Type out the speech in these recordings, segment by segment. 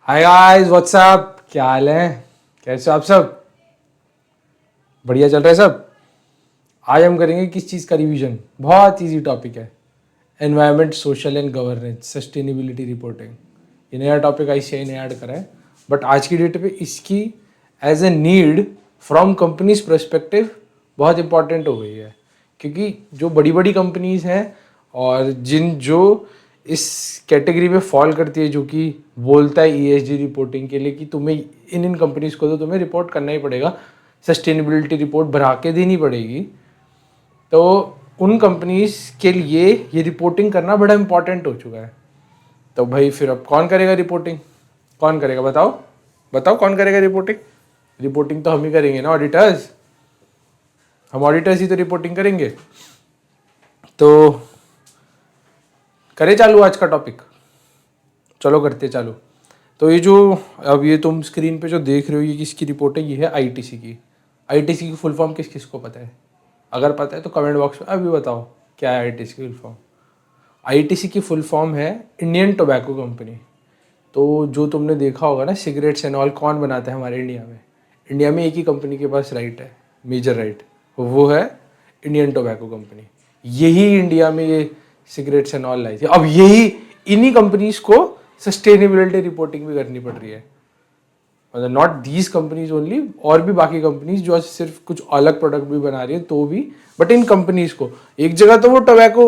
Hi guys, WhatsApp, क्या हाल है? कैसे हो आप सब? बढ़िया चल रहा है सब। आज हम करेंगे किस चीज़ का रिवीजन। बहुत इजी टॉपिक है। Environment, social and governance, sustainability reporting. ये नया टॉपिक आईसीआई ने ऐड करा है, बट आज की डेट पे इसकी as a need from companies perspective बहुत इंपॉर्टेंट हो गई है। क्योंकि जो बड़ी बड़ी कंपनीज हैं और जो इस कैटेगरी में फॉल करती है, जो कि बोलता है ईएसजी रिपोर्टिंग के लिए कि तुम्हें इन कंपनीज को तो तुम्हें रिपोर्ट करना ही पड़ेगा, सस्टेनेबिलिटी रिपोर्ट भरा के देनी पड़ेगी। तो उन कंपनीज के लिए ये रिपोर्टिंग करना बड़ा इंपॉर्टेंट हो चुका है। तो भाई फिर अब कौन करेगा रिपोर्टिंग? कौन करेगा बताओ? बताओ कौन करेगा रिपोर्टिंग? रिपोर्टिंग तो हम ही करेंगे ना, ऑडिटर्स। हम ऑडिटर्स ही तो रिपोर्टिंग करेंगे। तो करे चालू आज का टॉपिक? चलो करते चालू। तो ये जो अब ये तुम स्क्रीन पे जो देख रहे हो, ये किसकी रिपोर्ट है? ये है आईटीसी की। आईटीसी की फुल फॉर्म किस किस को पता है? अगर पता है तो कमेंट बॉक्स में अभी बताओ क्या है आईटीसी की फुल फॉर्म। आईटीसी की फुल फॉर्म है इंडियन टोबैको कंपनी। तो जो तुमने देखा होगा ना, सिगरेट्स एंड ऑल कौन बनाता है हमारे इंडिया में? इंडिया में एक ही कंपनी के पास राइट है, मेजर राइट, वो है इंडियन टोबैको कंपनी। यही इंडिया में ये सिगरेट्स एंड ऑल लाई थी। अब यही इन्हीं कंपनीज को सस्टेनेबिलिटी रिपोर्टिंग भी करनी पड़ रही है। मतलब नॉट दीज कंपनीज ओनली, और भी बाकी कंपनीज जो सिर्फ कुछ अलग प्रोडक्ट भी बना रही है तो भी, बट इन कंपनीज को एक जगह तो वो टोबैको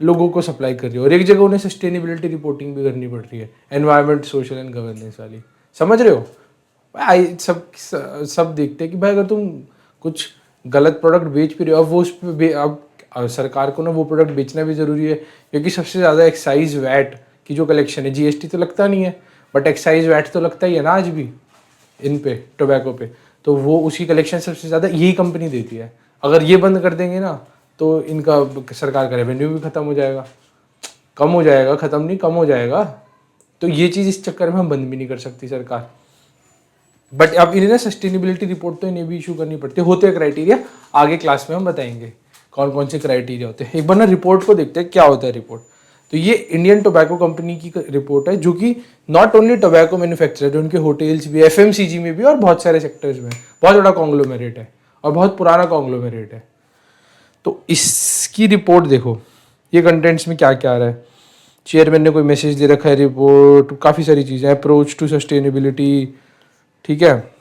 लोगों को सप्लाई कर रही है और एक जगह उन्हें सस्टेनेबिलिटी रिपोर्टिंग भी करनी पड़ रही है, एनवायरमेंट, सोशल एंड गवर्नेंस वाली। समझ रहे हो? आई सब देखते हैं कि भाई अगर तुम कुछ गलत प्रोडक्ट बेच भी रहे हो, अब वो उस पे अब सरकार को ना वो प्रोडक्ट बेचना भी ज़रूरी है। क्योंकि सबसे ज़्यादा एक्साइज वैट की जो कलेक्शन है, जीएसटी तो लगता नहीं है बट एक्साइज वैट तो लगता ही है ना आज भी इन पे, टोबैको पे। तो वो उसकी कलेक्शन सबसे ज़्यादा यही कंपनी देती है। अगर ये बंद कर देंगे ना तो इनका सरकार का रेवेन्यू भी ख़त्म हो जाएगा। कम हो जाएगा, ख़त्म नहीं, कम हो जाएगा। तो ये चीज़ इस चक्कर में हम बंद भी नहीं कर सकती सरकार। बट अब इन्हें ना सस्टेनेबिलिटी रिपोर्ट तो इन्हें भी इशू करनी पड़ती है। होते हैं क्राइटेरिया, आगे क्लास में हम बताएंगे कौन कौन से क्राइटेरिया होते हैं। एक बार ना रिपोर्ट को देखते हैं क्या होता है रिपोर्ट। तो ये इंडियन टोबैको कंपनी की रिपोर्ट है, जो कि नॉट ओनली टोबैको मैन्युफैक्चरर, उनके होटल्स भी, एफएमसीजी में भी और बहुत सारे सेक्टर्स में बहुत बड़ा कॉन्ग्लोमेरेट है और बहुत पुराना कॉन्ग्लोमेरेट है। तो इसकी रिपोर्ट देखो, ये कंटेंट्स में क्या क्या आ रहा है। चेयरमैन ने कोई मैसेज दे रखा है, रिपोर्ट काफ़ी सारी चीज़ें, अप्रोच टू सस्टेनेबिलिटी, ठीक है,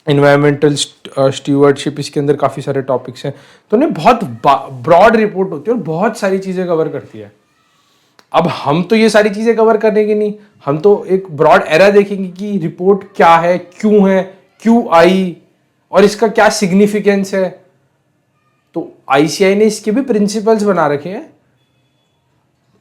इन्वायरमेंटल स्टीवर्डशिप, इसके अंदर काफ़ी सारे टॉपिक्स हैं। तो उन्हें बहुत ब्रॉड रिपोर्ट होती है और बहुत सारी चीज़ें कवर करती है। अब हम तो ये सारी चीज़ें कवर करेंगे नहीं, हम तो एक ब्रॉड एरा देखेंगे कि रिपोर्ट क्या है, क्यों आई और इसका क्या सिग्निफिकेंस है। तो आईसीआई ने इसके भी प्रिंसिपल्स बना रखे हैं,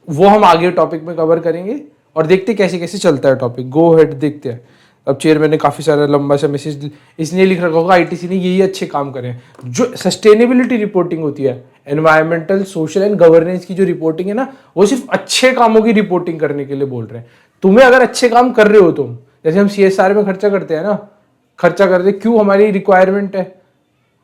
वो हम आगे टॉपिक में कवर करेंगे और देखते कैसे कैसे चलता है टॉपिक। गो हेड देखते हैं। अब चेयरमैन ने काफ़ी सारा लंबा सा मैसेज इसलिए लिख रखा होगा, आईटीसी ने यही अच्छे काम करें। जो सस्टेनेबिलिटी रिपोर्टिंग होती है, एनवायरमेंटल, सोशल एंड गवर्नेंस की जो रिपोर्टिंग है ना, वो सिर्फ अच्छे कामों की रिपोर्टिंग करने के लिए बोल रहे हैं। तुम्हें अगर अच्छे काम कर रहे हो तुम, जैसे हम सीएसआर में खर्चा करते हैं ना, खर्चा करते क्यों? हमारी रिक्वायरमेंट है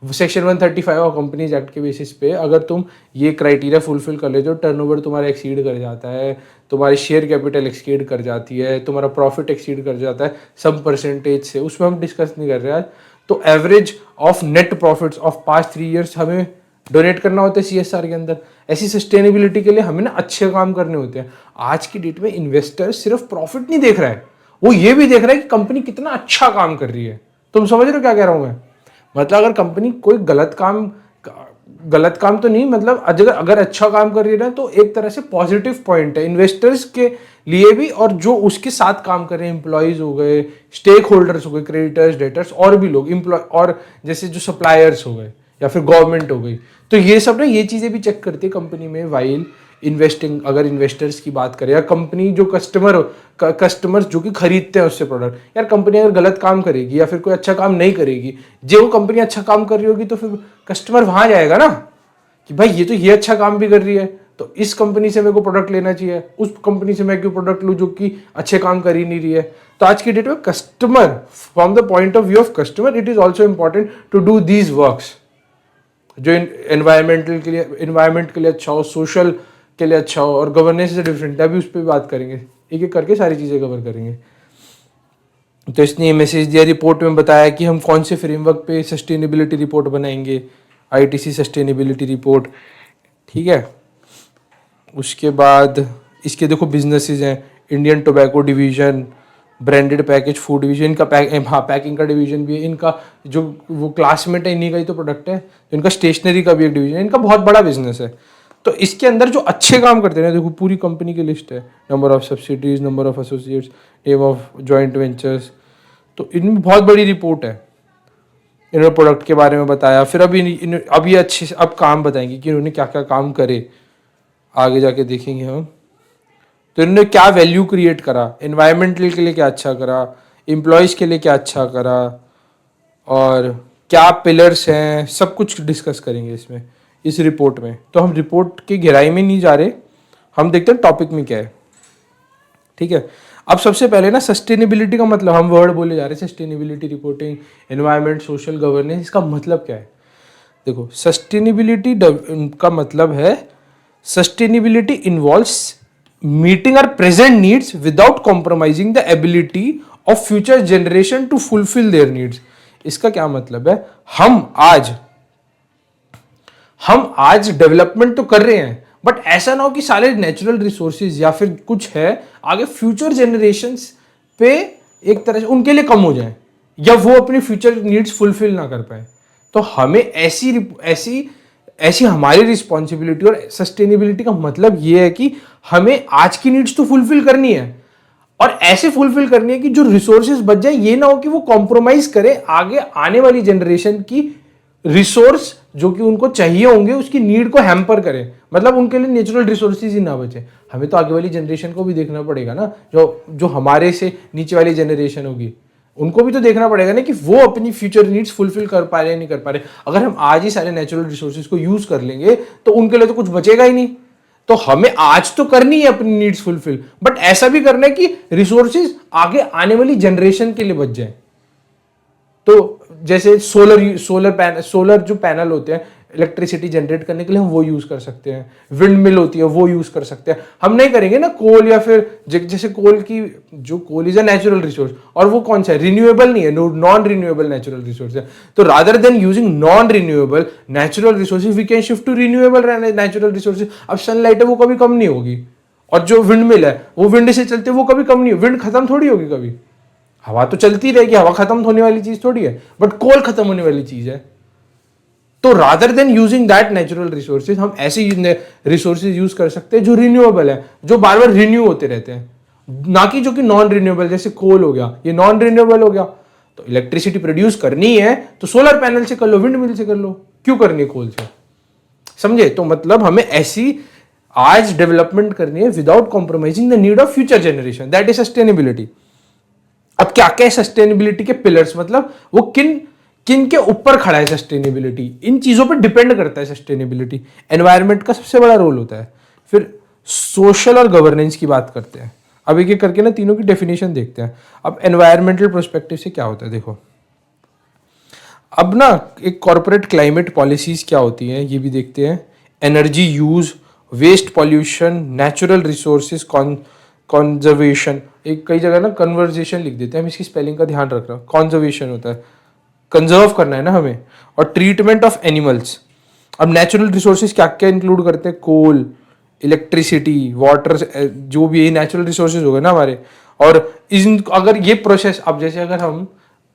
सेक्शन 135 ऑफ कंपनीज एक्ट के बेसिस पे। अगर तुम ये क्राइटेरिया फुलफिल कर लेते हो, टर्नओवर तुम्हारा एक्सीड कर जाता है, तुम्हारी शेयर कैपिटल एक्सीड कर जाती है, तुम्हारा प्रॉफिट एक्सीड कर जाता है सम परसेंटेज से, उसमें हम डिस्कस नहीं कर रहे आज। तो average of net profits of past 3 years हमें डोनेट करना होता है सीएसआर के अंदर। ऐसी सस्टेनेबिलिटी के लिए हमें ना अच्छे काम करने होते हैं। आज की डेट में इन्वेस्टर सिर्फ प्रॉफिट नहीं देख रहा है, वो ये भी देख रहा है कि कंपनी कितना अच्छा काम कर रही है। तुम समझ रहे हो क्या कह रहा हूं मैं? मतलब अगर कंपनी कोई गलत काम तो नहीं, मतलब अगर अच्छा काम कर रही है ना, तो एक तरह से पॉजिटिव पॉइंट है इन्वेस्टर्स के लिए भी, और जो उसके साथ काम कर रहे हैं, एम्प्लॉयज हो गए, स्टेक होल्डर्स हो गए, क्रेडिटर्स, डेटर्स, और भी लोग एम्प्लॉय, और जैसे जो सप्लायर्स हो गए या फिर गवर्नमेंट हो गई। तो ये सब ना, ये चीज़ें भी चेक करती है कंपनी में वाइल इन्वेस्टिंग। अगर इन्वेस्टर्स की बात करें या कंपनी जो कस्टमर्स जो कि खरीदते हैं उससे प्रोडक्ट, यार कंपनी अगर गलत काम करेगी या फिर कोई अच्छा काम नहीं करेगी, जो कंपनी अच्छा काम कर रही होगी, तो फिर कस्टमर वहां जाएगा ना कि भाई ये अच्छा काम भी कर रही है, तो इस कंपनी से मेरे को प्रोडक्ट लेना चाहिए, उस कंपनी से मैं क्यों प्रोडक्ट लूँ जो कि अच्छे काम कर ही नहीं रही है। तो आज की डेट में customer, from the point of view of customer, it is also important to do these works जो एनवायरमेंट के लिए अच्छा हो, सोशल के लिए अच्छा हो, और गवर्नेंस से डिफरेंट है। अभी उस पर बात करेंगे, एक एक करके सारी चीज़ें कवर करेंगे। तो इसने ये मैसेज दिया, रिपोर्ट में बताया कि हम कौन से फ्रेमवर्क पे सस्टेनेबिलिटी रिपोर्ट बनाएंगे, आईटीसी सस्टेनेबिलिटी रिपोर्ट। ठीक है, उसके बाद इसके देखो बिजनेसेस हैं, Indian tobacco division, branded package food division, इनका पैकिंग का डिवीजन भी है इनका। जो वो क्लासमेट है इन्हीं का ही तो प्रोडक्ट है। तो इनका स्टेशनरी का भी एक डिवीजन है, इनका बहुत बड़ा बिजनेस है। तो इसके अंदर जो अच्छे काम करते हैं, देखो पूरी कंपनी की लिस्ट है, number of subsidies, number of associates, name of joint ventures. तो इनमें बहुत बड़ी रिपोर्ट है, इन्होंने प्रोडक्ट के बारे में बताया। फिर अभी अच्छे से अब काम बताएंगे कि इन्होंने क्या क्या काम करे, आगे जाके देखेंगे हम। तो इन्होंने क्या वैल्यू क्रिएट करा, एनवायरमेंटल के लिए क्या अच्छा करा, एम्प्लॉयज़ के लिए क्या अच्छा करा, और क्या पिलर्स हैं, सब कुछ डिस्कस करेंगे इसमें, इस रिपोर्ट में। तो हम रिपोर्ट की गहराई में नहीं जा रहे, हम देखते हैं टॉपिक में क्या है। ठीक है, अब सबसे पहले ना सस्टेनेबिलिटी का मतलब, हम वर्ड बोले जा रहे हैं, sustainability reporting, environment, social governance, इसका मतलब क्या है। देखो सस्टेनेबिलिटी का मतलब है, sustainability involves meeting our present needs without compromising the ability of future generation to fulfil their needs. इसका क्या मतलब है, हम आज डेवलपमेंट तो कर रहे हैं, बट ऐसा ना हो कि सारे नेचुरल रिसोर्सेज या फिर कुछ है आगे फ्यूचर जनरेशंस पे एक तरह से उनके लिए कम हो जाए, या वो अपनी फ्यूचर नीड्स फुलफिल ना कर पाए। तो हमें ऐसी ऐसी ऐसी हमारी रिस्पॉन्सिबिलिटी, और सस्टेनेबिलिटी का मतलब ये है कि हमें आज की नीड्स तो फुलफिल करनी है, और ऐसे फुलफिल करनी है कि जो रिसोर्सेज बच जाए, ये ना हो कि वो कॉम्प्रोमाइज करे आगे आने वाली जनरेशन की रिसोर्स जो कि उनको चाहिए होंगे, उसकी नीड को हैम्पर करे। मतलब उनके लिए नेचुरल रिसोर्सेज ही ना बचे। हमें तो आगे वाली जनरेशन को भी देखना पड़ेगा ना, जो हमारे से नीचे वाली जनरेशन होगी, उनको भी तो देखना पड़ेगा ना कि वो अपनी फ्यूचर नीड्स फुलफिल कर पा रहे हैं नहीं कर पा रहे। अगर हम आज ही सारे नेचुरल रिसोर्सेज को यूज कर लेंगे तो उनके लिए तो कुछ बचेगा ही नहीं। तो हमें आज तो करनी है अपनी नीड्स फुलफिल, बट ऐसा भी करना है कि रिसोर्सेज आगे आने वाली जनरेशन के लिए बच जाए। तो जैसे सोलर जो पैनल होते हैं इलेक्ट्रिसिटी जनरेट करने के लिए, हम वो यूज कर सकते हैं। विंड मिल होती है, वो यूज कर सकते हैं। हम नहीं करेंगे ना कोल, या फिर जैसे coal is a natural resource, और वो कौन सा है, रिन्यूएबल नहीं है, नॉन रिन्यूएबल नेचुरल रिसोर्स है। तो rather than using non renewable natural resources, we can shift to renewable natural resources. अब सनलाइट है, वो कभी कम नहीं होगी, और जो विंड मिल है वो विंड से चलते, वो कभी कम नहीं होगी। विंड खत्म थोड़ी होगी कभी, हवा तो चलती रहेगी, हवा खत्म होने वाली चीज थोड़ी है, बट कोल खत्म होने वाली चीज है। तो rather than using that natural resources, हम ऐसे रिसोर्सेज यूज कर सकते हैं जो रिन्यूएबल है, जो बार बार रिन्यू होते रहते हैं, ना कि जो कि नॉन रिन्यूएबल, जैसे कोल हो गया, ये नॉन रिन्यूएबल हो गया। तो इलेक्ट्रिसिटी प्रोड्यूस करनी है तो सोलर पैनल से कर लो, विंड मिल से कर लो, क्यों करनी है कोल से। समझे? तो मतलब हमें ऐसी आज डेवलपमेंट करनी है without compromising the need of future generation, that is sustainability. अब क्या क्या है सस्टेनेबिलिटी के पिलर्स, मतलब वो किन किन के ऊपर खड़ा है सस्टेनेबिलिटी, इन चीजों पर डिपेंड करता है सस्टेनेबिलिटी। एनवायरनमेंट का सबसे बड़ा रोल होता है। फिर सोशल और गवर्नेंस की बात करते हैं। अब एक एक करके ना तीनों की डेफिनेशन देखते हैं। अब एनवायरमेंटल पर्सपेक्टिव से क्या होता है, देखो अब ना एक कॉर्पोरेट क्लाइमेट पॉलिसीज क्या होती हैं ये भी देखते हैं। Energy use, waste pollution, natural resources conservation, एक कई जगह ना कन्वर्जेशन लिख देते हैं, हम इसकी स्पेलिंग का ध्यान रख रहे हैं। कॉन्जर्वेशन होता है, कंजर्व करना है ना हमें। और ट्रीटमेंट ऑफ एनिमल्स। अब नेचुरल रिसोर्सेज क्या क्या इंक्लूड करते हैं, कोल, इलेक्ट्रिसिटी, वाटर, जो भी ये नेचुरल रिसोर्सेज हो गए ना हमारे। और अगर ये प्रोसेस, अब जैसे अगर हम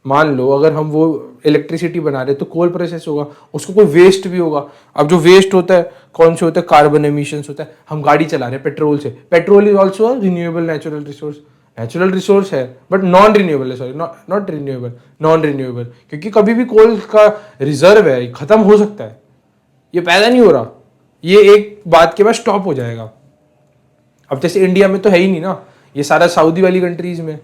मान लो अगर हम वो इलेक्ट्रिसिटी बना रहे तो कोल प्रोसेस होगा, उसको कोई वेस्ट भी होगा। अब जो वेस्ट होता है कौन से होता है, कार्बन एमिशंस होता है। हम गाड़ी चला रहे हैं पेट्रोल से, petrol is also renewable natural resource, natural resource है बट नॉन रिन्यूएबल है, sorry not renewable, non renewable, क्योंकि कभी भी कोल का रिजर्व है, खत्म हो सकता है, ये पैदा नहीं हो रहा, ये एक बात के बाद स्टॉप हो जाएगा। अब जैसे इंडिया में तो है ही नहीं ना, ये सारा सऊदी वाली कंट्रीज में,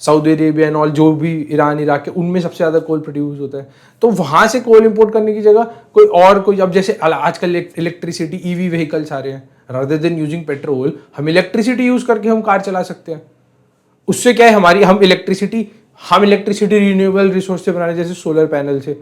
सऊदी अरेबिया एंड ऑल, जो भी ईरान इराक के, उनमें सबसे ज़्यादा कोल प्रोड्यूस होता है। तो वहाँ से कोल इंपोर्ट करने की जगह कोई अब जैसे आजकल इलेक्ट्रिसिटी ईवी व्हीकल्स आ रहे हैं, रादर देन यूजिंग पेट्रोल हम इलेक्ट्रिसिटी यूज़ करके हम कार चला सकते हैं। उससे क्या है, हम इलेक्ट्रिसिटी रिन्यूएबल रिसोर्स से बना रहे हैं, जैसे सोलर पैनल से,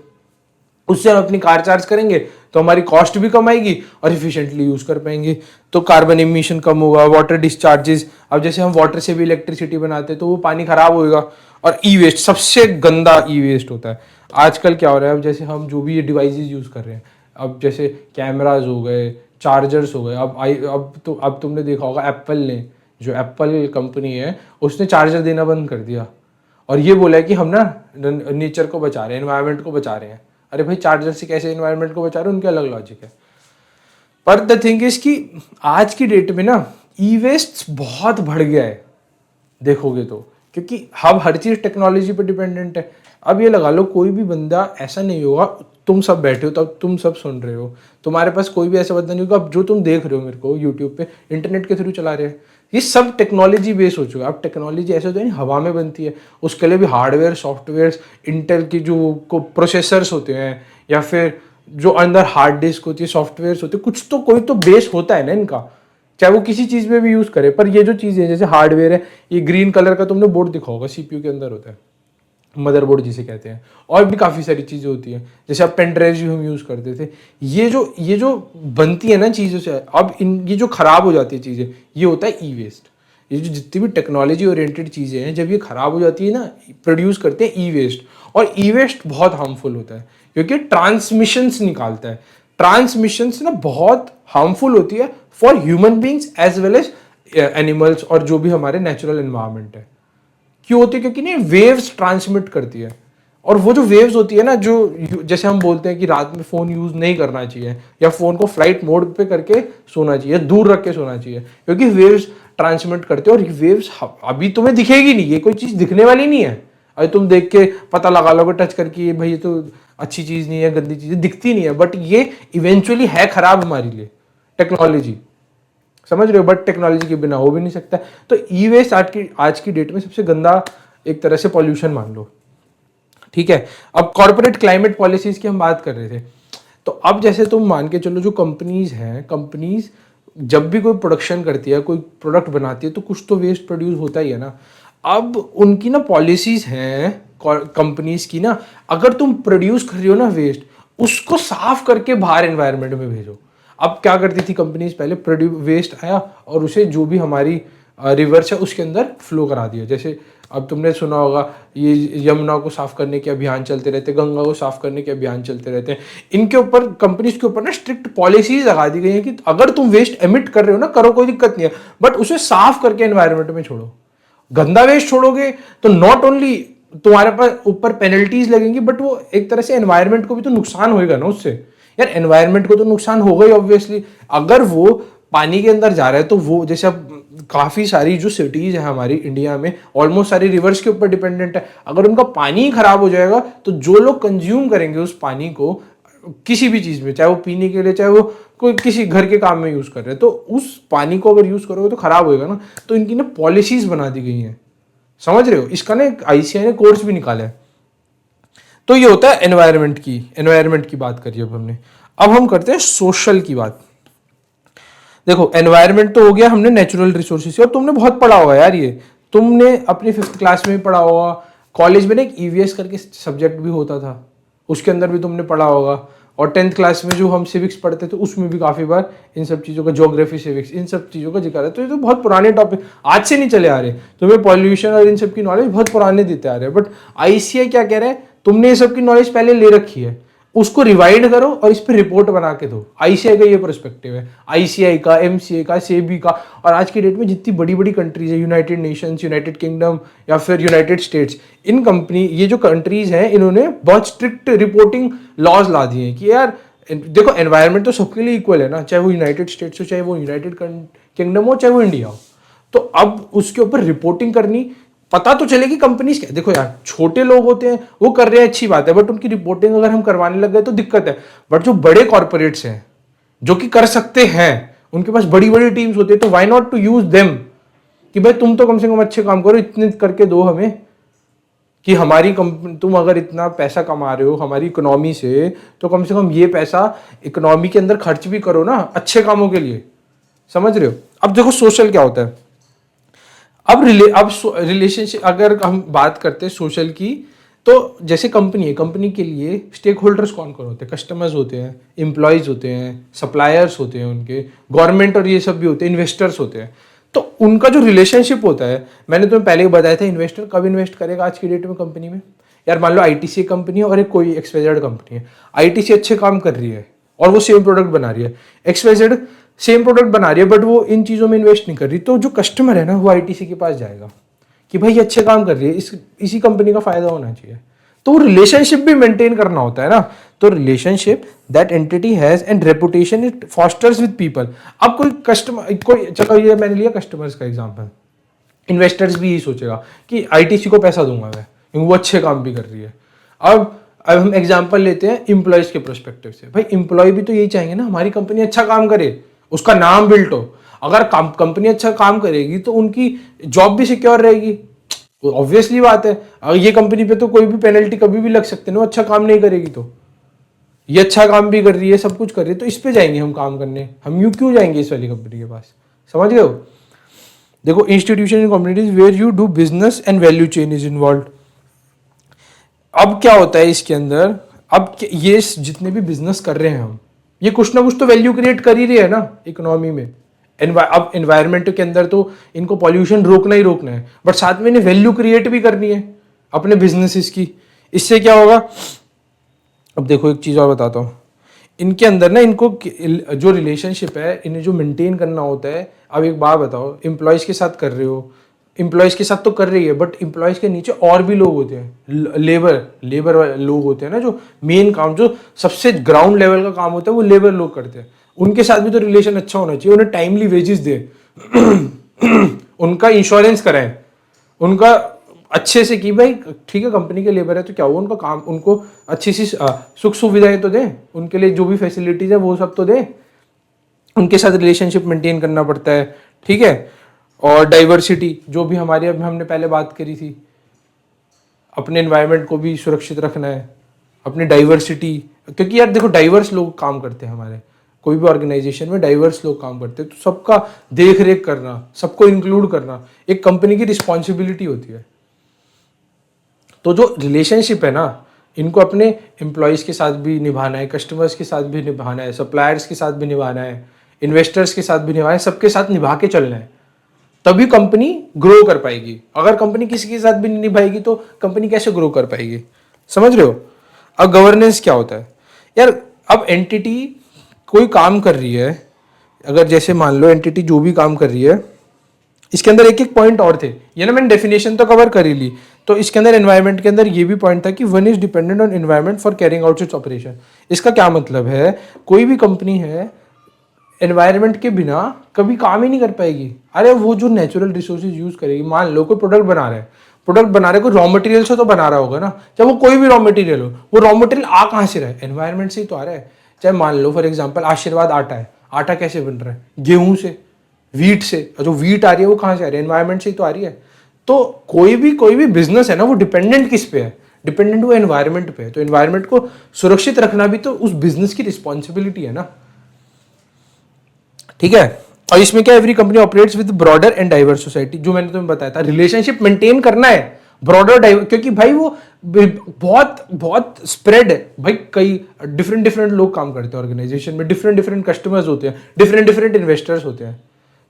उससे हम अपनी कार चार्ज करेंगे तो हमारी कॉस्ट भी कम आएगी और इफिशिएंटली यूज कर पाएंगे, तो कार्बन इमिशन कम होगा, वाटर डिस्चार्जेस, अब जैसे हम वाटर से भी इलेक्ट्रिसिटी बनाते हैं तो वो पानी खराब होगा। और ई वेस्ट सबसे गंदा ई वेस्ट होता है आजकल। क्या हो रहा है, अब जैसे हम जो भी ये डिवाइसेस यूज कर रहे हैं, अब जैसे कैमराज हो गए, चार्जर्स हो गए, अब तुमने देखा होगा एप्पल ने, जो एप्पल कंपनी है उसने चार्जर देना बंद कर दिया और ये बोला है कि हम ना नेचर को बचा रहे हैं, एनवायरनमेंट को बचा रहे हैं। अरे भाई चार्जर से कैसे एनवायरनमेंट को बचा रहे हैं, उनके अलग लॉजिक है। पर द थिंग इज कि आज की डेट में ना ई वेस्ट बहुत बढ़ गया है देखोगे तो, क्योंकि हम हर चीज टेक्नोलॉजी पे डिपेंडेंट है। अब ये लगा लो कोई भी बंदा ऐसा नहीं होगा, तुम सब बैठे हो तब तुम सब सुन रहे हो, तुम्हारे पास कोई भी ऐसा बंदा नहीं होगा अब जो तुम देख रहे हो मेरे को यूट्यूब पे इंटरनेट के थ्रू चला रहे हैं, ये सब टेक्नोलॉजी बेस हो चुका है। अब टेक्नोलॉजी ऐसे होता है हवा में बनती है, उसके लिए भी हार्डवेयर सॉफ्टवेयर, इंटेल की जो प्रोसेसर्स होते हैं या फिर जो अंदर हार्ड डिस्क होती है, सॉफ्टवेयर होते हैं, कुछ तो कोई तो बेस होता है ना इनका, चाहे वो किसी चीज में भी यूज करे। पर ये जो चीजें जैसे हार्डवेयर है, ये ग्रीन कलर का तुमने बोर्ड दिखा होगा, सीपीयू के अंदर होता है, मदरबोर्ड जिसे कहते हैं, और भी काफ़ी सारी चीज़ें होती हैं, जैसे अब पेन ड्राइव जो हम यूज़ करते थे, ये जो बनती है ना चीज़ों से, अब इन ये जो ख़राब हो जाती है चीज़ें, ये होता है ई वेस्ट। ये जो जितनी भी टेक्नोलॉजी ओरिएंटेड चीज़ें हैं, जब ये ख़राब हो जाती है ना, प्रोड्यूस करते हैं ई वेस्ट, और ई वेस्ट बहुत हार्मफुल होता है क्योंकि ट्रांसमिशंस निकालता है। ट्रांसमिशंस ना बहुत हार्मफुल होती है for human beings as well as animals और जो भी हमारे नेचुरल एनवायरनमेंट है। क्यों होती है, क्योंकि ना वेव्स ट्रांसमिट करती है, और वो जो वेव्स होती है ना, जो जैसे हम बोलते हैं कि रात में फ़ोन यूज़ नहीं करना चाहिए या फ़ोन को फ्लाइट मोड पे करके सोना चाहिए, दूर रख के सोना चाहिए, क्योंकि वेव्स ट्रांसमिट करते हैं। और वेव्स अभी तुम्हें दिखेगी नहीं, ये कोई चीज़ दिखने वाली नहीं है, अभी तुम देख के पता लगा लोगे टच करके ये भाई ये तो अच्छी चीज़ नहीं है, गंदी चीज़ दिखती नहीं है, बट ये इवेंचुअली है खराब हमारे लिए टेक्नोलॉजी, समझ रहे हो। बट टेक्नोलॉजी के बिना हो भी नहीं सकता। तो ई वेस्ट आज की डेट में सबसे गंदा एक तरह से पॉल्यूशन मान लो, ठीक है। अब कॉर्पोरेट क्लाइमेट पॉलिसीज की हम बात कर रहे थे, तो अब जैसे तुम मान के चलो जो कंपनीज हैं, कंपनीज जब भी कोई प्रोडक्शन करती है, कोई प्रोडक्ट बनाती है, तो कुछ तो वेस्ट प्रोड्यूस होता ही है ना। अब उनकी ना पॉलिसीज हैं कंपनीज की ना, अगर तुम प्रोड्यूस कर रही हो ना वेस्ट, उसको साफ करके बाहर एनवायरनमेंट में भेजो। अब क्या करती थी कंपनीज, पहले वेस्ट आया और उसे जो भी हमारी रिवर्स है उसके अंदर फ्लो करा दिया। जैसे अब तुमने सुना होगा ये यमुना को साफ करने के अभियान चलते रहते, गंगा को साफ करने के अभियान चलते रहते हैं। इनके ऊपर कंपनीज के ऊपर ना स्ट्रिक्ट पॉलिसीज लगा दी गई है कि अगर तुम वेस्ट एमिट कर रहे हो ना, करो, कोई दिक्कत नहीं है, बट उसे साफ करके एनवायरनमेंट में छोड़ो। गंदा वेस्ट छोड़ोगे तो नॉट ओनली तुम्हारे पास ऊपर पेनल्टीज लगेंगी, बट वो एक तरह से एनवायरनमेंट को भी तो नुकसान होएगा ना उससे। यार एनवायरनमेंट को तो नुकसान होगा ही ऑब्वियसली। अगर वो पानी के अंदर जा रहा है तो वो, जैसे अब काफ़ी सारी जो सिटीज़ है हमारी इंडिया में, ऑलमोस्ट सारी रिवर्स के ऊपर डिपेंडेंट है। अगर उनका पानी ही खराब हो जाएगा तो जो लोग कंज्यूम करेंगे उस पानी को किसी भी चीज़ में, चाहे वो पीने के लिए, चाहे वो कोई किसी घर के काम में यूज़ कर रहे हैं, तो उस पानी को अगर यूज़ करोगे तो खराब होएगा ना। तो इनकी ना पॉलिसीज बना दी गई हैं, समझ रहे हो। इसका ना आईसीआई ने कोर्स भी निकाला है। तो ये होता है एनवायरनमेंट की बात करिए अब हमने। अब हम करते हैं सोशल की बात। देखो एनवायरनमेंट तो हो गया हमने नेचुरल रिसोर्सेज, और तुमने बहुत पढ़ा होगा यार, ये तुमने अपनी 5th क्लास में भी पढ़ा होगा, कॉलेज में ना एक ईवीएस करके सब्जेक्ट भी होता था, उसके अंदर भी तुमने पढ़ा होगा, और 10th क्लास में जो हम सिविक्स पढ़ते थे उसमें भी काफ़ी बार इन सब चीज़ों का, ज्योग्राफी, सिविक्स, इन सब चीज़ों का जिक्र है। तो ये तो बहुत पुराने टॉपिक, आज से नहीं चले आ रहे, तुम्हें पॉल्यूशन और इन सब की नॉलेज बहुत पुराने देते आ रहे हैं। बट आईसीआई क्या कह रहे हैं, तुमने ये सब की नॉलेज पहले ले रखी है, उसको रिवाइड करो और इस पर रिपोर्ट बना के दो। आईसीआई का ये पर्सपेक्टिव है, आईसीआई का, एमसीए का, सेबी का। और आज की डेट में जितनी बड़ी बड़ी कंट्रीज है, यूनाइटेड नेशंस, यूनाइटेड किंगडम या फिर यूनाइटेड स्टेट्स, इन कंपनी, ये जो कंट्रीज हैं, इन्होंने बहुत स्ट्रिक्ट रिपोर्टिंग लॉज ला दिए हैं कि यार देखो एनवायरनमेंट तो सबके लिए इक्वल है ना, चाहे वो यूनाइटेड स्टेट्स हो, चाहे वो यूनाइटेड किंगडम हो, चाहे वो इंडिया हो। तो अब उसके ऊपर रिपोर्टिंग करनी, पता तो चलेगी कंपनीज क्या। देखो यार छोटे लोग होते हैं वो कर रहे हैं, अच्छी बात है, बट उनकी रिपोर्टिंग अगर हम करवाने लग गए तो दिक्कत है। बट जो बड़े कॉर्पोरेट्स हैं जो कि कर सकते हैं, उनके पास बड़ी बड़ी टीम्स होती है, तो why not to use them, कि भाई तुम तो कम से कम अच्छे काम करो, इतने करके दो हमें, कि हमारी कंपनी, तुम अगर इतना पैसा कमा रहे हो हमारी इकोनॉमी से, तो कम से कम ये पैसा इकोनॉमी के अंदर खर्च भी करो ना अच्छे कामों के लिए, समझ रहे हो। अब देखो सोशल क्या होता है। अब रिलेशनशिप अगर हम बात करते हैं सोशल की, तो जैसे कंपनी है, कंपनी के लिए स्टेक होल्डर्स कौन कौन होते हैं? कस्टमर्स होते हैं, एम्प्लॉयज़ होते हैं, सप्लायर्स होते हैं उनके, गवर्नमेंट और ये सब भी होते हैं, इन्वेस्टर्स होते हैं। तो उनका जो रिलेशनशिप होता है, मैंने तुम्हें पहले ही बताया था, इन्वेस्टर कब इन्वेस्ट करेगा आज की डेट में कंपनी में? यार मान लो आईटीसी कंपनी है और एक कोई एक्सवाइजेड कंपनी है, आईटीसी अच्छे काम कर रही है और वो सेम प्रोडक्ट बना रही है, एक्सवाइजेड सेम प्रोडक्ट बना रही है बट वो इन चीज़ों में इन्वेस्ट नहीं कर रही, तो जो कस्टमर है ना वो आईटीसी के पास जाएगा कि भाई ये अच्छे काम कर रही है, इसी कंपनी का फायदा होना चाहिए। तो रिलेशनशिप भी मेंटेन करना होता है ना। तो relationship that entity has and reputation it fosters with people. अब कोई कस्टमर, कोई, चलो ये मैंने लिया कस्टमर्स का एग्जांपल, इन्वेस्टर्स भी यही सोचेगा कि आईटीसी को पैसा दूंगा मैं क्योंकि वो अच्छे काम भी कर रही है। अब हम एग्जांपल लेते हैं एम्प्लॉयज के प्रोस्पेक्टिव से। भाई एम्प्लॉय भी तो यही चाहेंगे ना हमारी कंपनी अच्छा काम करे, उसका नाम बिल्ट हो। अगर कंपनी अच्छा काम करेगी तो उनकी जॉब भी सिक्योर रहेगी, ऑब्वियसली बात है। अगर ये कंपनी पे तो कोई भी पेनल्टी कभी भी लग सकते ना, अच्छा काम नहीं करेगी तो। ये अच्छा काम भी कर रही है, सब कुछ कर रही है, तो इस पे जाएंगे हम काम करने, हम यूं क्यों जाएंगे इस वाली कंपनी के पास? समझ गए हो? देखो, institution in communities where you do business and value chain is involve. अब क्या होता है इसके अंदर, अब ये जितने भी बिजनेस कर रहे हैं हम, ये कुछ ना कुछ तो वैल्यू क्रिएट कर ही रहे हैं ना इकोनॉमी में। अब एनवायरनमेंट के अंदर तो इनको पॉल्यूशन रोकना ही रोकना है, बट साथ में इन्हें वैल्यू क्रिएट भी करनी है अपने बिजनेसेस की। इससे क्या होगा? अब देखो एक चीज़ और बताता हूँ, इनके अंदर ना इनको जो रिलेशनशिप है इन्हें जो मेंटेन करना होता है। अब एक बात बताओ, एम्प्लॉयज़ के साथ कर रहे हो, एम्प्लॉयज़ के साथ तो कर रही है बट एम्प्लॉयज़ के नीचे और भी लोग होते हैं, लेबर लोग होते हैं ना, जो मेन काम, जो सबसे ग्राउंड लेवल का काम होता है वो लेबर लोग करते हैं। उनके साथ भी तो रिलेशन अच्छा होना चाहिए, उन्हें टाइमली वेजेस दे उनका इंश्योरेंस कराएं, उनका अच्छे से कि भाई ठीक है कंपनी के लेबर है तो क्या हुआ, उनका काम, उनको अच्छी सी सुख सुविधाएं तो दें, उनके लिए जो भी फैसिलिटीज है वो सब तो दें, उनके साथ रिलेशनशिप मेंटेन करना पड़ता है। ठीक है, और डाइवर्सिटी जो भी हमारे, अभी हमने पहले बात करी थी, अपने एनवायरनमेंट को भी सुरक्षित रखना है, अपनी डाइवर्सिटी, क्योंकि यार देखो डाइवर्स लोग काम करते हैं हमारे, कोई भी ऑर्गेनाइजेशन में डाइवर्स लोग काम करते हैं, तो सबका देख रेख करना, सबको इंक्लूड करना एक कंपनी की रिस्पॉन्सिबिलिटी होती है। तो जो रिलेशनशिप है ना, इनको अपने एम्प्लॉयज़ के साथ भी निभाना है, कस्टमर्स के साथ भी निभाना है, सप्लायर्स के साथ भी निभाना है, इन्वेस्टर्स के साथ भी निभाना है, सबके साथ निभा के चलना है, तभी कंपनी ग्रो कर पाएगी। अगर कंपनी किसी के साथ भी नहीं निभाएगी तो कंपनी कैसे ग्रो कर पाएगी? समझ रहे हो? अब गवर्नेंस क्या होता है यार? अब एंटिटी कोई काम कर रही है, अगर जैसे मान लो एंटिटी जो भी काम कर रही है, इसके अंदर एक एक पॉइंट और थे, ये ना मैंने डेफिनेशन तो कवर कर ही ली। तो इसके अंदर एनवायरनमेंट के अंदर ये भी पॉइंट था कि one is dependent on environment for carrying out its operation. इसका क्या मतलब है? कोई भी कंपनी है एनवायरनमेंट के बिना कभी काम ही नहीं कर पाएगी। अरे वो जो नेचुरल रिसोर्सेज यूज करेगी, मान लो कोई प्रोडक्ट बना रहा है, कोई रॉ मटेरियल से तो बना रहा होगा ना, चाहे वो कोई भी रॉ मटेरियल हो, वो रॉ मटेरियल आ कहाँ से रहा है? एनवायरनमेंट से ही तो आ रहा है। चाहे मान लो फॉर एग्जाम्पल आशीर्वाद आटा है, आटा कैसे बन रहा है? गेहूं से, वीट से। जो वीट आ रही है वो कहाँ से आ रही है? एनवायरनमेंट से ही तो आ रही है। तो कोई भी बिजनेस है ना, वो डिपेंडेंट किस पे है? डिपेंडेंट वो एनवायरनमेंट पे है। तो एनवायरनमेंट को सुरक्षित रखना भी तो उस बिजनेस की रिस्पॉन्सिबिलिटी है ना। ठीक है, और इसमें क्या, every company operates with broader and diverse society, जो मैंने तुम्हें बताया था, रिलेशनशिप मेंटेन करना है ब्रॉडर डाइवर्स, क्योंकि भाई वो बहुत बहुत स्प्रेड है भाई, कई डिफरेंट लोग काम करते हैं ऑर्गेनाइजेशन में, डिफरेंट कस्टमर्स होते हैं, डिफरेंट इन्वेस्टर्स होते हैं।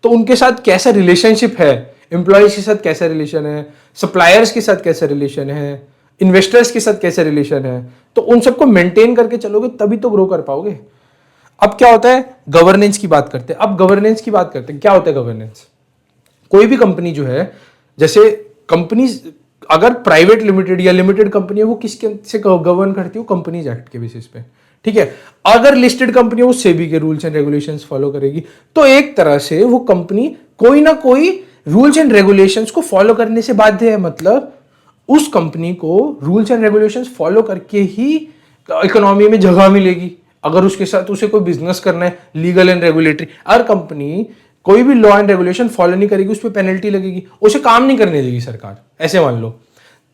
तो उनके साथ कैसा रिलेशनशिप है, एम्प्लॉयज के साथ कैसा रिलेशन है, सप्लायर्स के साथ कैसा रिलेशन है, इन्वेस्टर्स के साथ कैसा रिलेशन है, तो उन सबको मेंटेन करके चलोगे तभी तो ग्रो कर पाओगे। अब क्या होता है, गवर्नेंस की बात करते हैं। अब गवर्नेंस की बात करते हैं, क्या होता है गवर्नेंस? कोई भी कंपनी जो है, जैसे कंपनी अगर प्राइवेट लिमिटेड या लिमिटेड कंपनी है, वो किसके से गवर्न करती है? कंपनीज एक्ट के बेसिस पे। ठीक है, अगर लिस्टेड कंपनी है वो सेबी के रूल्स एंड रेगुलेशंस फॉलो करेगी। तो एक तरह से वो कंपनी कोई ना कोई रूल्स एंड रेगुलेशंस को फॉलो करने से बाध्य है। मतलब उस कंपनी को रूल्स एंड रेगुलेशंस फॉलो करके ही इकोनॉमी में जगह मिलेगी। अगर उसके साथ उसे कोई बिजनेस करना है, लीगल एंड रेगुलेटरी, अगर कंपनी कोई भी लॉ एंड रेगुलेशन फॉलो नहीं करेगी, उस पर पेनल्टी लगेगी, उसे काम नहीं करने देगी सरकार, ऐसे मान लो।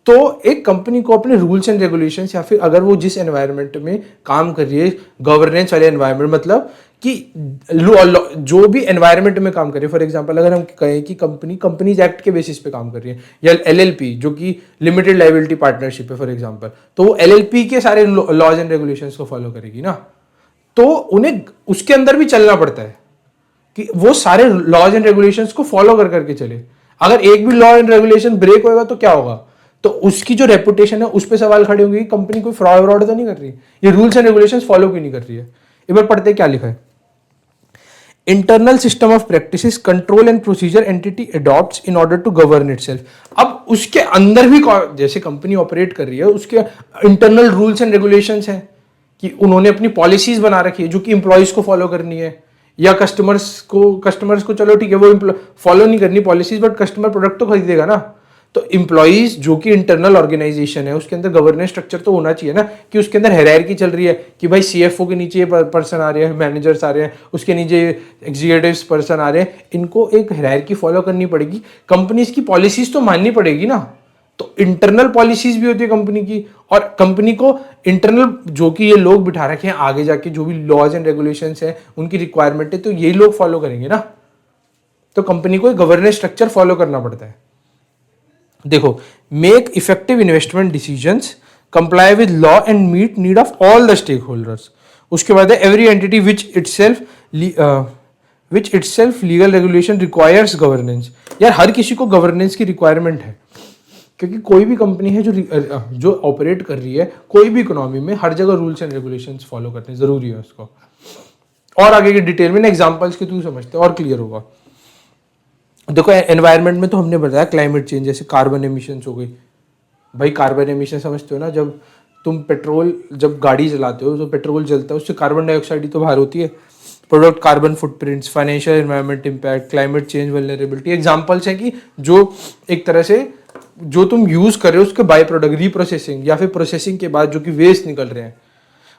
तो एक कंपनी को अपने रूल्स एंड रेगुलेशंस, या फिर अगर वो जिस एनवायरनमेंट में काम कर रही है, गवर्नेंस वाले एनवायरनमेंट, मतलब कि जो भी एनवायरनमेंट में काम करे, फॉर एग्जांपल अगर हम कहें कि कंपनीज एक्ट के बेसिस पे काम कर रही है, या एलएलपी जो कि लिमिटेड लाइबिलिटी पार्टनरशिप है फॉर एग्जांपल, तो वो एलएलपी के सारे लॉज एंड रेगुलेशंस को फॉलो करेगी ना, तो उन्हें उसके अंदर भी चलना पड़ता है कि वो सारे लॉज एंड रेगुलेशंस को फॉलो कर करके चले। अगर एक भी लॉ एंड रेगुलेशन ब्रेक होएगा तो क्या होगा, तो उसकी जो रेपुटेशन है उस पर सवाल खड़े होंगे कि कंपनी कोई फ्रॉड तो नहीं कर रही, ये रूल्स एंड रेगुलेशंस फॉलो क्यों नहीं कर रही है। एक बार पढ़ते क्या लिखा है, internal system of practices control and procedure entity adopts in order to govern itself. अब उसके अंदर भी जैसे कंपनी ऑपरेट कर रही है उसके इंटरनल रूल्स एंड रेगुलेशंस हैं कि उन्होंने अपनी पॉलिसीज बना रखी है जो कि इंप्लॉइज को फॉलो करनी है, या कस्टमर्स को चलो ठीक है वो फॉलो नहीं करनी पॉलिसीज, बट कस्टमर प्रोडक्ट तो खरीदेगा ना। तो इंप्लॉइज जो कि इंटरनल ऑर्गेनाइजेशन है उसके अंदर गवर्नेंस स्ट्रक्चर तो होना चाहिए ना, कि उसके अंदर हायरार्की चल रही है कि भाई सीएफओ के नीचे पर्सन आ रहे हैं, मैनेजर्स आ रहे हैं, उसके नीचे एग्जीक्यूटिव्स पर्सन आ रहे हैं, इनको एक हायरार्की फॉलो करनी पड़ेगी, कंपनीज की पॉलिसीज तो माननी पड़ेगी ना। तो इंटरनल पॉलिसीज भी होती है कंपनी की, और कंपनी को इंटरनल जो कि ये लोग बिठा रखे हैं आगे जाके जो भी लॉज एंड रेगुलेशंस हैं उनकी रिक्वायरमेंट है तो ये लोग फॉलो करेंगे ना, तो कंपनी को गवर्नेंस स्ट्रक्चर फॉलो करना पड़ता है। देखो, make effective investment decisions, comply with law and meet need of all the stakeholders. उसके बाद है every entity which itself legal regulation requires governance. यार हर किसी को गवर्नेंस की रिक्वायरमेंट है, क्योंकि कोई भी कंपनी है जो ऑपरेट कर रही है कोई भी इकोनॉमी में, हर जगह रूल्स एंड रेगुलेशंस फॉलो करने जरूरी है उसको। और आगे की डिटेल में एग्जांपल्स के थ्रू समझते और क्लियर होगा। देखो एनवायरनमेंट में तो हमने बताया क्लाइमेट चेंज, जैसे कार्बन एमिशंस हो गई। भाई कार्बन एमिशन समझते हो ना, जब गाड़ी चलाते हो तो पेट्रोल जलता है उससे कार्बन डाइऑक्साइड ही तो बाहर होती है। Product carbon footprints, financial environment impact, climate change vulnerability, examples हैं कि जो एक तरह से जो तुम यूज कर रहे हो उसके बाय प्रोडक्ट, रीप्रोसेसिंग या फिर प्रोसेसिंग के बाद जो कि वेस्ट निकल रहे हैं,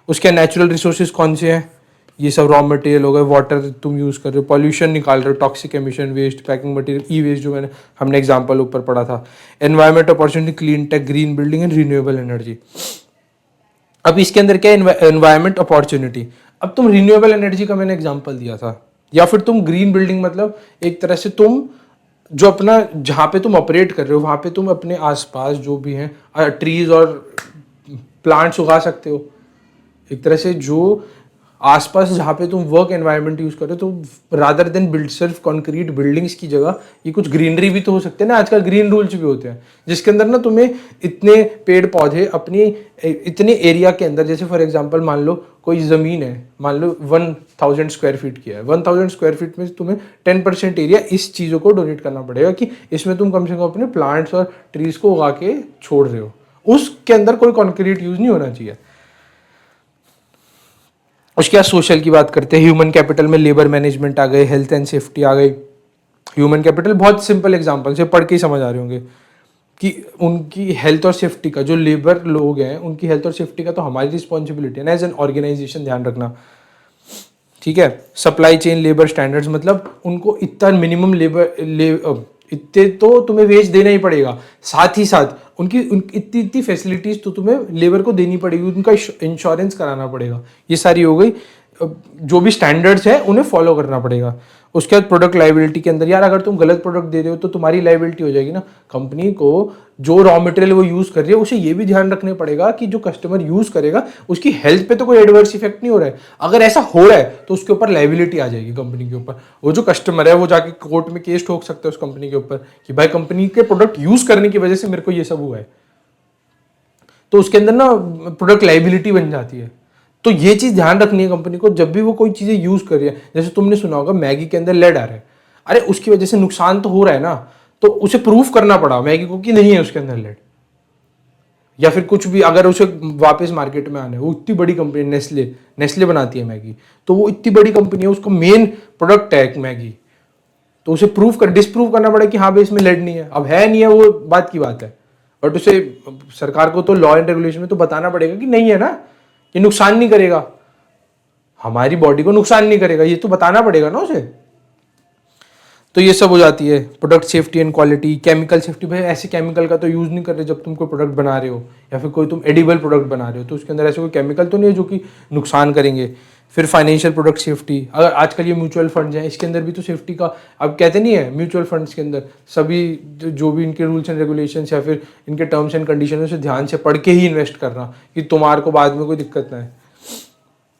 उसके नेचुरल रिसोर्सेज कौन से हैं, ये सब रॉ मटेरियल हो गए, वाटर तुम यूज़ कर रहे हो, पॉल्यूशन निकाल रहे हो, toxic emission, waste, packing material, e waste जो हमने एग्जांपल ऊपर पढ़ा था, environment opportunity, clean tech, green building and renewable energy. अब इसके अंदर क्या है, एनवायरमेंट अपॉर्चुनिटी। अब तुम रिन्यूएबल एनर्जी का मैंने एग्जाम्पल दिया था, या फिर तुम ग्रीन बिल्डिंग मतलब एक तरह से तुम जो अपना जहाँ पे तुम ऑपरेट कर रहे हो वहाँ पे तुम अपने आसपास जो भी हैं ट्रीज और प्लांट्स उगा सकते हो। एक तरह से जो आसपास जहाँ पे तुम वर्क एनवायरनमेंट यूज करो, तो रादर देन बिल्ड सिर्फ कंक्रीट बिल्डिंग्स की जगह ये कुछ ग्रीनरी भी तो हो सकते हैं ना। आजकल ग्रीन रूल्स भी होते हैं जिसके अंदर ना तुम्हें इतने पेड़ पौधे अपनी इतने एरिया के अंदर, जैसे फॉर एग्जांपल मान लो कोई ज़मीन है, मान लो 1000 स्क्वायर फीट की है, 1000 स्क्वायर फीट में तुम्हें 10% एरिया इस चीज़ों को डोनेट करना पड़ेगा कि इसमें तुम कम से कम अपने प्लांट्स और ट्रीज को उगा के छोड़ रहे हो। उसके अंदर कोई कॉन्क्रीट यूज नहीं होना चाहिए। उसके बाद सोशल की बात करते हैं। ह्यूमन कैपिटल में लेबर मैनेजमेंट आ गए, हेल्थ एंड सेफ्टी आ गई। ह्यूमन कैपिटल बहुत सिंपल एग्जांपल से पढ़ के ही समझ आ रहे होंगे कि उनकी हेल्थ और सेफ्टी का, जो लेबर लोग हैं उनकी हेल्थ और सेफ्टी का तो हमारी रिस्पॉन्सिबिलिटी है ना एज एन ऑर्गेनाइजेशन, ध्यान रखना, ठीक है। सप्लाई चेन लेबर स्टैंडर्ड्स मतलब उनको इतना मिनिमम इतने तो तुम्हें वेज देना ही पड़ेगा, साथ ही साथ उनकी इतनी फैसिलिटीज तो तुम्हें लेबर को देनी पड़ेगी, उनका इंश्योरेंस कराना पड़ेगा। ये सारी हो गई, जो भी स्टैंडर्ड्स है उन्हें फॉलो करना पड़ेगा। उसके बाद प्रोडक्ट लाइबिलिटी के अंदर, यार अगर तुम गलत प्रोडक्ट दे रहे हो तो तुम्हारी लाइबिलिटी हो जाएगी ना। कंपनी को जो रॉ मटेरियल वो यूज कर रही है उसे ये भी ध्यान रखने पड़ेगा कि जो कस्टमर यूज करेगा उसकी हेल्थ पे तो कोई एडवर्स इफेक्ट नहीं हो रहा है। अगर ऐसा हो रहा है तो उसके ऊपर लाइबिलिटी आ जाएगी कंपनी के ऊपर। वो जो कस्टमर है वो जाके कोर्ट में केस ठोक सकता है उस कंपनी के ऊपर कि भाई कंपनी के प्रोडक्ट यूज करने की वजह से मेरे को ये सब हुआ है, तो उसके अंदर ना प्रोडक्ट लाइबिलिटी बन जाती है। तो ये चीज ध्यान रखनी है कंपनी को जब भी वो कोई चीजें यूज कर रही है। जैसे तुमने सुना होगा मैगी के अंदर लेड आ रहा है, अरे उसकी वजह से नुकसान तो हो रहा है ना, तो उसे प्रूफ करना पड़ा मैगी को कि नहीं है उसके अंदर लेड, या फिर कुछ भी अगर उसे वापस मार्केट में आना है। वो इतनी बड़ी कंपनी, नेस्ले बनाती है मैगी, तो वो इतनी बड़ी कंपनी है, उसको मेन प्रोडक्ट है मैगी, तो उसे डिस्प्रूव करना पड़ा कि हाँ भाई इसमें लेड नहीं है। अब है नहीं है वो बात की बात है, बट उसे सरकार को तो लॉ एंड रेगुलेशन में तो बताना पड़ेगा कि नहीं है ना, ये नुकसान नहीं करेगा, हमारी बॉडी को नुकसान नहीं करेगा, ये तो बताना पड़ेगा ना उसे। तो ये सब हो जाती है। Product safety and quality, chemical safety, भाई ऐसे केमिकल का तो यूज़ नहीं कर रहे जब तुम कोई प्रोडक्ट बना रहे हो, या फिर कोई तुम एडिबल प्रोडक्ट बना रहे हो तो उसके अंदर ऐसे कोई केमिकल तो नहीं है जो कि नुकसान करेंगे। फिर फाइनेंशियल प्रोडक्ट सेफ्टी, अगर आजकल ये म्यूचुअल फंड्स हैं इसके अंदर भी तो सेफ्टी का, अब कहते नहीं है म्यूचुअल फंड्स के अंदर सभी जो भी इनके रूल्स एंड रेगुलेशंस या फिर इनके टर्म्स एंड कंडीशन से ध्यान से पढ़ के ही इन्वेस्ट करना कि तुम्हारे को बाद में कोई दिक्कत ना है।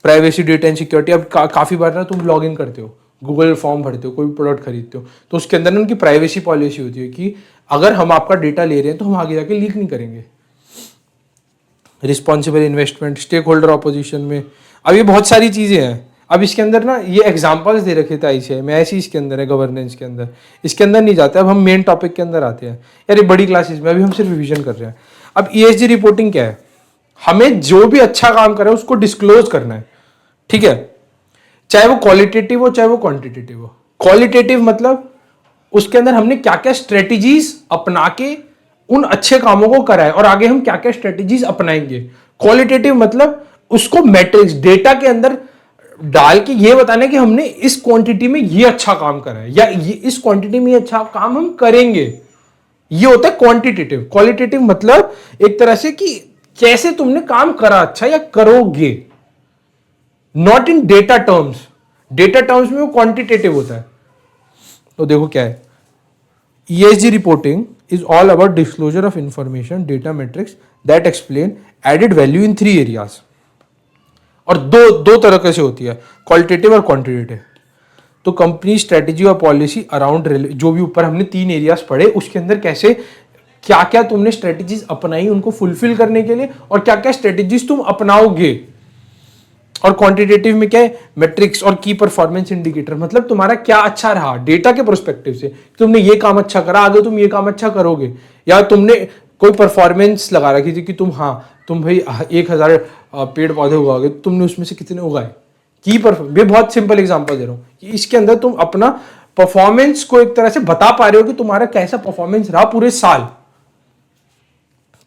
प्राइवेसी, डेटा एंड सिक्योरिटी, अब काफ़ी बार ना तुम लॉग इन करते हो, गूगल फॉर्म भरते हो, कोई भी प्रोडक्ट खरीदते हो तो उसके अंदर ना उनकी प्राइवेसी पॉलिसी होती है कि अगर हम आपका डेटा ले रहे हैं तो हम आगे जाके लीक नहीं करेंगे। Responsible investment, stakeholders opposition में, अब ये बहुत सारी चीज़ें हैं। अब इसके अंदर ना ये एग्जांपल्स दे रखे थे ICAI में, ऐसी इसके अंदर है गवर्नेंस के अंदर, इसके अंदर नहीं जाते। अब हम मेन टॉपिक के अंदर आते हैं यार, ये बड़ी क्लासेस में, अभी हम सिर्फ रिवीजन कर रहे हैं। अब ESG रिपोर्टिंग क्या है, हमें जो भी अच्छा काम करे उसको डिस्क्लोज करना है, ठीक है, चाहे वो क्वालिटेटिव हो चाहे वो क्वांटिटेटिव हो। क्वालिटेटिव मतलब उसके अंदर हमने क्या क्या स्ट्रेटेजीज अपना के उन अच्छे कामों को करा है और आगे हम क्या क्या स्ट्रेटेजीज अपनाएंगे। क्वालिटेटिव मतलब उसको मैट्रिक्स डेटा के अंदर डाल के ये बताना है कि हमने इस क्वांटिटी में ये अच्छा काम करा है या ये इस क्वांटिटी में ये अच्छा काम हम करेंगे, ये होता है क्वांटिटेटिव। क्वालिटेटिव मतलब एक तरह से कि कैसे तुमने काम करा अच्छा या करोगे, not in data terms. Data terms में वो क्वांटिटेटिव होता है। तो देखो क्या है, ESG reporting is all about disclosure of information, data metrics that explain added value in 3 areas। और दो तरह से होती है, क्वालिटेटिव और क्वांटिटेटिव। तो कंपनी स्ट्रेटेजी और पॉलिसी अराउंड, जो भी ऊपर हमने 3 एरियाज पढ़े उसके अंदर कैसे क्या क्या तुमने स्ट्रेटेजीज अपनाई उनको फुलफिल करने के लिए और क्या क्या स्ट्रेटेजीज तुम अपनाओगे। और क्वांटिटेटिव में क्या है, मैट्रिक्स और की परफॉर्मेंस इंडिकेटर, मतलब तुम्हारा क्या अच्छा रहा डेटा के प्रोस्पेक्टिव से, तुमने ये काम अच्छा करा, आगे तुम ये काम अच्छा करोगे, या तुमने कोई परफॉर्मेंस लगा रखी थी कि तुम भाई 1000 पेड़ पौधे उगाओगे, तुमने उसमें से कितने उगाए। की परफॉर्मेंस, ये बहुत सिंपल एग्जांपल दे रहा हूँ कि इसके अंदर तुम अपना परफॉर्मेंस को एक तरह से बता पा रहे हो कि तुम्हारा कैसा परफॉर्मेंस रहा पूरे साल,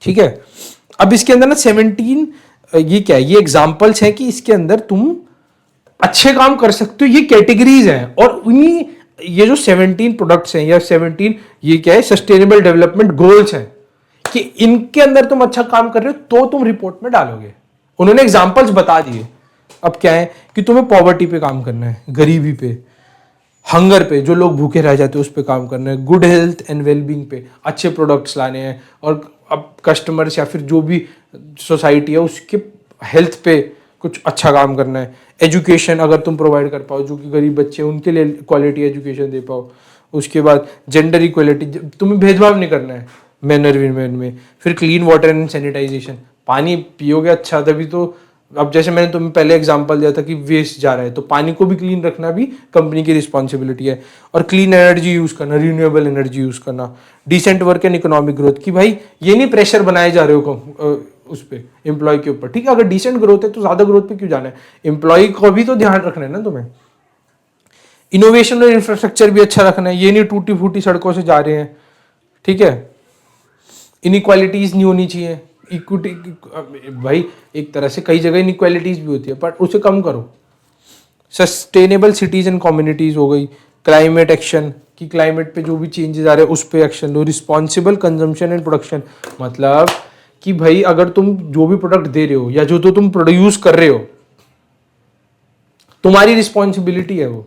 ठीक है। अब इसके अंदर ना 17 ये क्या है, ये एग्जाम्पल्स हैं कि इसके अंदर तुम अच्छे काम कर सकते हो, ये कैटेगरीज हैं। और उन्हीं ये जो 17 प्रोडक्ट्स हैं या 17 ये क्या है सस्टेनेबल डेवलपमेंट गोल्स हैं कि इनके अंदर तुम अच्छा काम कर रहे हो तो तुम रिपोर्ट में डालोगे। उन्होंने एग्जाम्पल्स बता दिए। अब क्या है कि तुम्हें पॉवर्टी पे काम करना है, गरीबी पे, हंगर पे, जो लोग भूखे रह जाते हैं उस पे काम करना है, गुड हेल्थ एंड वेलबींग पे अच्छे प्रोडक्ट्स लाने हैं, और अब कस्टमर्स या फिर जो भी सोसाइटी है उसके हेल्थ पे कुछ अच्छा काम करना है। एजुकेशन अगर तुम प्रोवाइड कर पाओ, जो कि गरीब बच्चे हैं उनके लिए क्वालिटी एजुकेशन दे पाओ। उसके बाद जेंडर इक्वलिटी, तुम्हें भेदभाव नहीं करना है मैनर विमेन में। फिर क्लीन वाटर एंड सैनिटाइजेशन, पानी पियोगे अच्छा तभी तो, अब जैसे मैंने तुम्हें पहले एग्जांपल दिया था कि वेस्ट जा रहा है तो पानी को भी क्लीन रखना भी कंपनी की रिस्पॉन्सिबिलिटी है। और क्लीन एनर्जी यूज करना, रिन्यूएबल एनर्जी यूज करना, decent work and economic growth, कि भाई ये नहीं प्रेशर बनाए जा रहे हो उस पर एम्प्लॉय के ऊपर, ठीक है। अगर डिसेंट ग्रोथ है तो ज्यादा ग्रोथ पे क्यों जाना है, एम्प्लॉय को भी तो ध्यान रखना है ना तुम्हें। इनोवेशन और इंफ्रास्ट्रक्चर भी अच्छा रखना है, ये नहीं टूटी फूटी सड़कों से जा रहे हैं, ठीक है। इनइक्वालिटीज नहीं होनी चाहिए, इक्विटी, भाई एक तरह से कई जगह इनइक्वालिटीज भी होती है पर उसे कम करो। सस्टेनेबल सिटीज एंड कम्युनिटीज हो गई, क्लाइमेट एक्शन, कि क्लाइमेट पे जो भी चेंजेस आ रहे हैं उस पर action low. Responsible consumption and production, मतलब कि भाई अगर तुम जो भी प्रोडक्ट दे रहे हो या जो तो तुम प्रोड्यूस कर रहे हो तुम्हारी रिस्पॉन्सिबिलिटी है वो।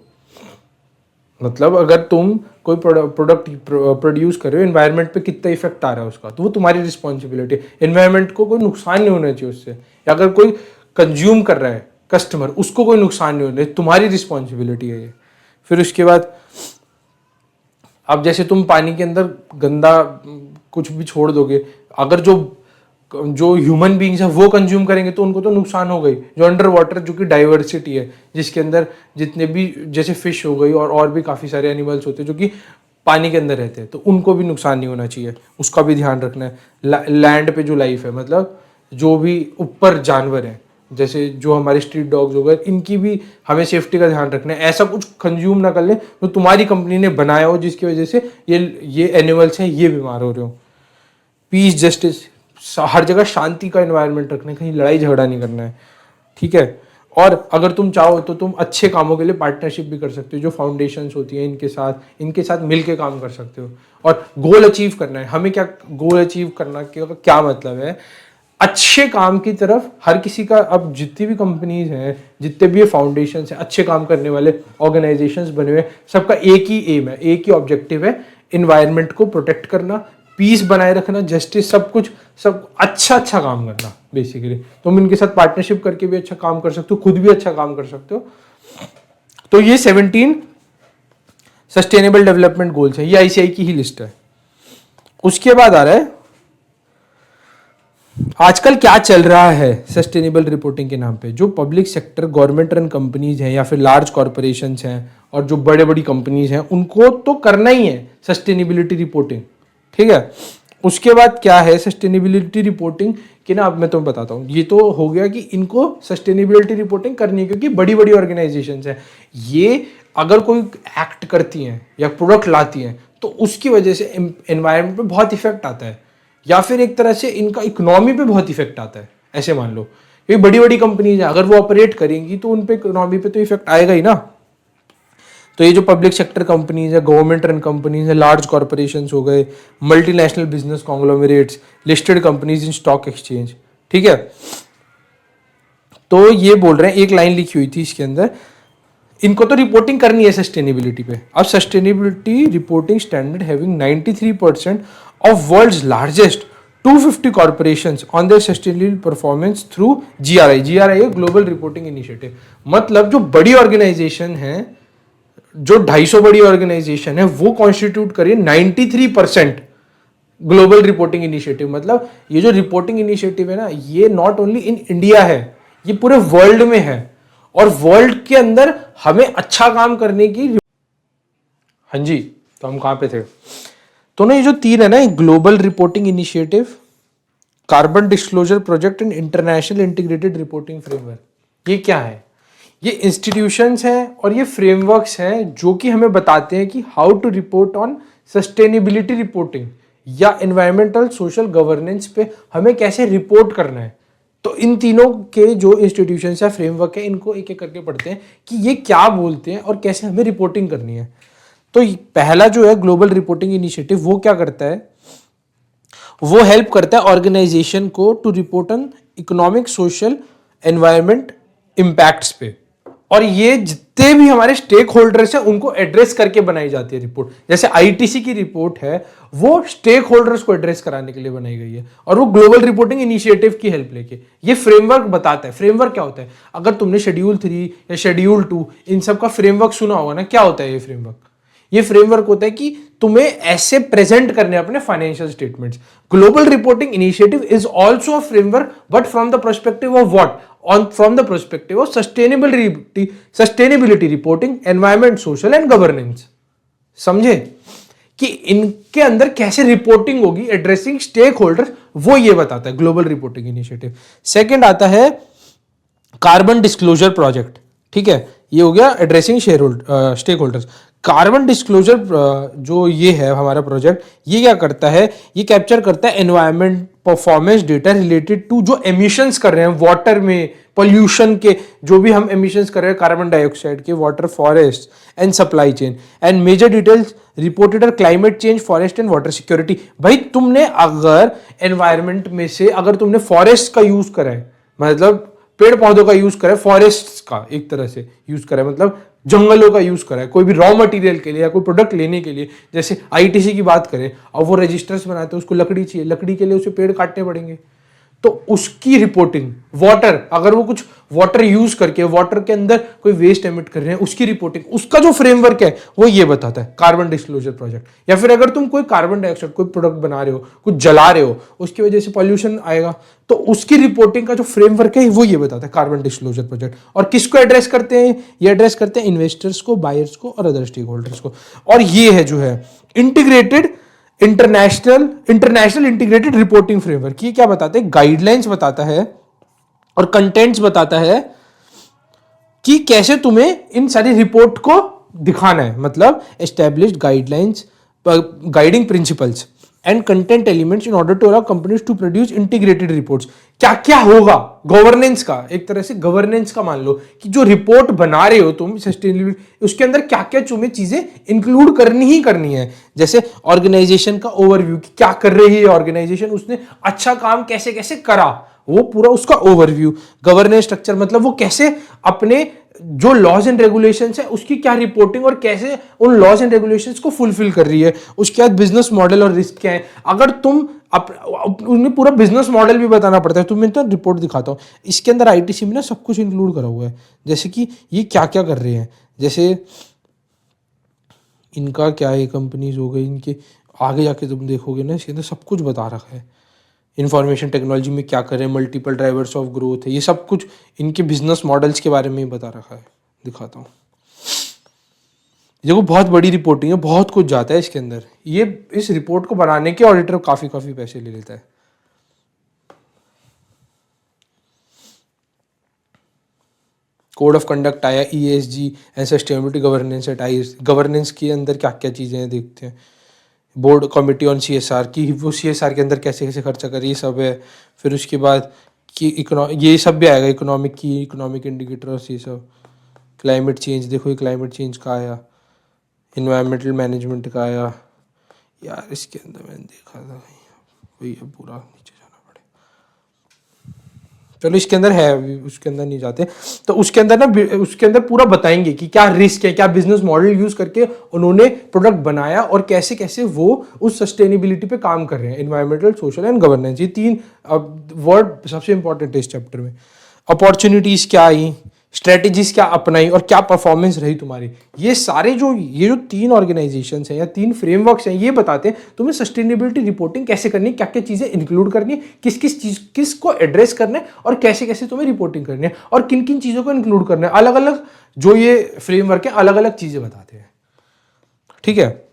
मतलब अगर तुम कोई प्रोडक्ट प्रोड्यूस कर रहे हो, एनवायरनमेंट पे कितना इफेक्ट आ रहा है उसका, तो वो तुम्हारी रिस्पॉन्सिबिलिटी है। एनवायरनमेंट को कोई नुकसान नहीं होना चाहिए उससे, या अगर कोई कंज्यूम कर रहा है कस्टमर उसको कोई नुकसान नहीं होना चाहिए, तुम्हारी रिस्पॉन्सिबिलिटी है ये। फिर उसके बाद अब जैसे तुम पानी के अंदर गंदा कुछ भी छोड़ दोगे, अगर जो ह्यूमन बींग्स है वो कंज्यूम करेंगे तो उनको तो नुकसान हो गई। जो अंडर वाटर जो कि डाइवर्सिटी है, जिसके अंदर जितने भी जैसे फिश हो गई और भी काफ़ी सारे एनिमल्स होते हैं जो कि पानी के अंदर रहते हैं, तो उनको भी नुकसान नहीं होना चाहिए, उसका भी ध्यान रखना है। लैंड पे जो लाइफ है, मतलब जो भी ऊपर जानवर हैं जैसे जो हमारे स्ट्रीट डॉग्स हो गए, इनकी भी हमें सेफ्टी का ध्यान रखना है। ऐसा कुछ कंज्यूम ना कर ले तो तुम्हारी कंपनी ने बनाया हो जिसकी वजह से ये एनिमल्स हैं ये बीमार हो रहे हो। पीस, जस्टिस, हर जगह शांति का एनवायरनमेंट रखना है, कहीं लड़ाई झगड़ा नहीं करना है, ठीक है। और अगर तुम चाहो तो तुम अच्छे कामों के लिए पार्टनरशिप भी कर सकते हो, जो फाउंडेशंस होती हैं इनके साथ मिल के काम कर सकते हो। और गोल अचीव करना है हमें, क्या गोल अचीव करना क्या मतलब है, अच्छे काम की तरफ हर किसी का, अब जितनी भी कंपनीज हैं, जितने भी फाउंडेशंस हैं, अच्छे काम करने वाले ऑर्गेनाइजेशंस बने हुए, सबका एक ही एम है, एक ही ऑब्जेक्टिव है, इन्वायरमेंट को प्रोटेक्ट करना, पीस बनाए रखना, जस्टिस, सब अच्छा काम करना बेसिकली। तुम इनके साथ पार्टनरशिप करके भी अच्छा काम कर सकते हो, खुद भी अच्छा काम कर सकते हो। तो ये 17 सस्टेनेबल डेवलपमेंट गोल्स है, ये आईसीआई की ही लिस्ट है। उसके बाद आ रहा है आजकल क्या चल रहा है सस्टेनेबल रिपोर्टिंग के नाम पे। जो public sector government run companies हैं या फिर लार्ज कॉरपोरेशंस हैं और जो बड़े बड़ी कंपनीज हैं, उनको तो करना ही है सस्टेनेबिलिटी रिपोर्टिंग, ठीक है। उसके बाद क्या है सस्टेनेबिलिटी रिपोर्टिंग कि ना, अब मैं तुम्हें बताता हूँ। ये तो हो गया कि इनको सस्टेनेबिलिटी रिपोर्टिंग करनी है, क्योंकि बड़ी बड़ी ऑर्गेनाइजेशंस हैं, ये अगर कोई एक्ट करती हैं या प्रोडक्ट लाती हैं तो उसकी वजह से एनवायरनमेंट पे बहुत इफेक्ट आता है, या फिर एक तरह से इनका इकोनॉमी पे बहुत इफेक्ट आता है, ऐसे मान लो। क्योंकि बड़ी बड़ी कंपनीज है, अगर वो ऑपरेट करेंगी तो उन पे इकोनॉमी पे तो इफेक्ट आएगा ही ना। तो ये जो पब्लिक सेक्टर कंपनीज है, गवर्नमेंट रन कंपनीज है, लार्ज कॉर्पोरेशंस हो गए, multinational business conglomerates, listed companies in stock exchange, ठीक है। तो ये बोल रहे हैं, एक लाइन लिखी हुई थी इसके अंदर, इनको तो रिपोर्टिंग करनी है सस्टेनेबिलिटी पे। अब sustainability reporting standard having 93% of world's largest 250 corporations on their sustainable performance through GRI. GRI है ग्लोबल रिपोर्टिंग इनिशिएटिव। मतलब जो बड़ी ऑर्गेनाइजेशन है, जो 250 बड़ी ऑर्गेनाइजेशन है, वो कॉन्स्टिट्यूट करिए 93% ग्लोबल रिपोर्टिंग इनिशिएटिव। मतलब ये जो रिपोर्टिंग इनिशिएटिव है ना, ये नॉट ओनली इन इंडिया है, ये पूरे वर्ल्ड में है। और वर्ल्ड के अंदर हमें अच्छा काम करने की, हाँ जी, तो हम कहां पे थे। तो ना ये जो 3 है ना, global reporting initiative, carbon disclosure project and international integrated reporting framework, ये क्या है? ये इंस्टीट्यूशंस हैं और ये फ्रेमवर्क्स हैं जो कि हमें बताते हैं कि how to report on sustainability reporting या एनवायरमेंटल सोशल गवर्नेंस पे हमें कैसे रिपोर्ट करना है। तो इन तीनों के जो इंस्टीट्यूशंस या फ्रेमवर्क है, इनको एक एक करके पढ़ते हैं कि ये क्या बोलते हैं और कैसे हमें रिपोर्टिंग करनी है। तो पहला जो है ग्लोबल रिपोर्टिंग इनिशिएटिव, वो क्या करता है, वो हेल्प करता है ऑर्गेनाइजेशन को to report on economic, social, environment impacts पे। और ये जितने भी हमारे स्टेक होल्डर्स हैं उनको एड्रेस करके बनाई जाती है रिपोर्ट। जैसे आईटीसी की रिपोर्ट है, वो स्टेक होल्डर्स को एड्रेस कराने के लिए बनाई गई है, और वो ग्लोबल रिपोर्टिंग इनिशिएटिव की हेल्प लेके ये फ्रेमवर्क बताता है। फ्रेमवर्क क्या होता है? अगर तुमने शेड्यूल 3 या शेड्यूल 2 इन सब का फ्रेमवर्क सुना होगा ना, क्या होता है ये फ्रेमवर्क? ये फ्रेमवर्क होता है कि तुम्हें ऐसे प्रेजेंट करने अपने financial statements. Global reporting initiative is also a framework, but from the perspective of what? From the perspective of sustainability reporting, environment, social and governance. समझे कि इनके अंदर कैसे रिपोर्टिंग होगी एड्रेसिंग स्टेक होल्डर्स, वो ये बताता है ग्लोबल रिपोर्टिंग इनिशिएटिव। सेकेंड आता है कार्बन डिस्क्लोजर प्रोजेक्ट, ठीक है, ये हो गया addressing stakeholders. Carbon disclosure जो ये है हमारा प्रोजेक्ट, ये क्या करता है? ये कैप्चर करता है environment performance data related to जो एमिशंस कर रहे हैं वाटर में, पोल्यूशन के, जो भी हम एमिशंस कर रहे हैं कार्बन डाइऑक्साइड के, water, forest and supply chain, and major details reported climate change, forest and water security. भाई तुमने अगर एनवायरमेंट में से अगर तुमने फॉरेस्ट का यूज करा है, मतलब पेड़ पौधों का यूज करा है, फॉरेस्ट का एक तरह से यूज करा है, मतलब जंगलों का यूज करा है कोई भी रॉ मटेरियल के लिए या कोई प्रोडक्ट लेने के लिए। जैसे आईटीसी की बात करें, अब वो रजिस्टर्स बनाते हैं, उसको लकड़ी चाहिए, लकड़ी के लिए उसे पेड़ काटने पड़ेंगे, तो उसकी रिपोर्टिंग। वाटर, अगर वो कुछ वाटर यूज करके वाटर के अंदर कोई वेस्ट एमिट कर रहे हैं, उसकी रिपोर्टिंग, उसका जो फ्रेमवर्क है वो ये बताता है कार्बन डिस्क्लोजर प्रोजेक्ट। या फिर अगर तुम कोई कार्बन डाइऑक्साइड कोई प्रोडक्ट बना रहे हो, कुछ जला रहे हो, उसकी वजह से पॉल्यूशन आएगा, तो उसकी रिपोर्टिंग का जो फ्रेमवर्क है वो ये बताता है कार्बन डिस्क्लोजर प्रोजेक्ट। और किसको एड्रेस करते हैं? ये एड्रेस करते हैं इन्वेस्टर्स को, बायर्स को और अदर स्टेक होल्डर्स को। और ये है जो है integrated international integrated reporting framework. ये क्या बताते हैं? गाइडलाइंस बताता है और कंटेंट्स बताता है कि कैसे तुम्हें इन सारी रिपोर्ट को दिखाना है। मतलब established guidelines, guiding principles and content elements in order to allow companies to produce integrated reports. क्या क्या होगा गवर्नेंस का, एक तरह से गवर्नेंस का मान लो कि जो रिपोर्ट बना रहे हो तुम सस्टेनेबिलिटी, उसके अंदर क्या क्या तुम्हें चीजें इंक्लूड करनी ही करनी है। जैसे ऑर्गेनाइजेशन का ओवरव्यू कि क्या कर रही है ऑर्गेनाइजेशन, उसने अच्छा काम कैसे कैसे करा, वो पूरा उसका ओवरव्यू। गवर्नेंस स्ट्रक्चर मतलब वो कैसे अपने जो लॉज एंड रेगुलेशंस है उसकी क्या रिपोर्टिंग और कैसे उन लॉज एंड रेगुलेशंस को फुलफिल कर रही है। उसके बाद बिजनेस मॉडल और रिस्क क्या है, अगर तुम उन्हें पूरा बिजनेस मॉडल भी बताना पड़ता है। तुम्हें तो रिपोर्ट दिखाता हूँ, इसके अंदर आईटीसी में ना सब कुछ इंक्लूड करा हुआ है। जैसे कि ये क्या क्या कर रहे हैं, जैसे इनका क्या है, कंपनीज हो गई, इनके आगे जाके तुम देखोगे ना इसके अंदर सब कुछ बता रखा है। इंफॉर्मेशन टेक्नोलॉजी में क्या कर रहे हैं, मल्टीपल ड्राइवर्स ऑफ ग्रोथ है, ये सब कुछ इनके बिजनेस मॉडल्स के बारे में ही बता रखा है। दिखाता हूँ, देखो बहुत बड़ी रिपोर्टिंग है, बहुत कुछ जाता है इसके अंदर। ये इस रिपोर्ट को बनाने के ऑडिटर काफ़ी पैसे ले लेता है। कोड ऑफ कंडक्ट आया, ESG and sustainability governance at I. Governance के अंदर क्या क्या चीज़ें हैं देखते हैं। बोर्ड कमिटी ऑन CSR की, वो CSR के अंदर कैसे कैसे खर्चा करे, ये सब है। फिर उसके बाद कि ये सब भी आएगा, इकोनॉमिक की, इकोनॉमिक इंडिकेटर्स, ये सब। क्लाइमेट चेंज, देखो ये क्लाइमेट चेंज का आया, इन्वायरमेंटल मैनेजमेंट का आया। यार इसके अंदर मैंने देखा था वही है, पूरा नीचे जाना पड़ेगा। चलो इसके अंदर है, अभी उसके अंदर नहीं जाते। तो उसके अंदर ना, उसके अंदर पूरा बताएंगे कि क्या रिस्क है, क्या बिजनेस मॉडल यूज करके उन्होंने प्रोडक्ट बनाया और कैसे कैसे वो उस सस्टेनेबिलिटी पे काम कर रहे हैं। एनवायरमेंटल, सोशल एंड गवर्नेंस, ये 3 वर्ड सबसे इंपॉर्टेंट है इस चैप्टर में। अपॉर्चुनिटीज क्या आई, स्ट्रेटेजीज क्या अपनाई और क्या परफॉर्मेंस रही तुम्हारी, ये सारे ये जो 3 ऑर्गेनाइजेशंस हैं या 3 फ्रेमवर्क्स हैं, ये बताते हैं तुम्हें सस्टेनेबिलिटी रिपोर्टिंग कैसे करनी है, क्या क्या चीजें इंक्लूड करनी है, किस किस चीज किसको एड्रेस करना है और कैसे कैसे तुम्हें रिपोर्टिंग करनी है और किन किन चीजों को इंक्लूड करना है। अलग अलग जो ये फ्रेमवर्क है अलग अलग चीजें बताते हैं। ठीक है,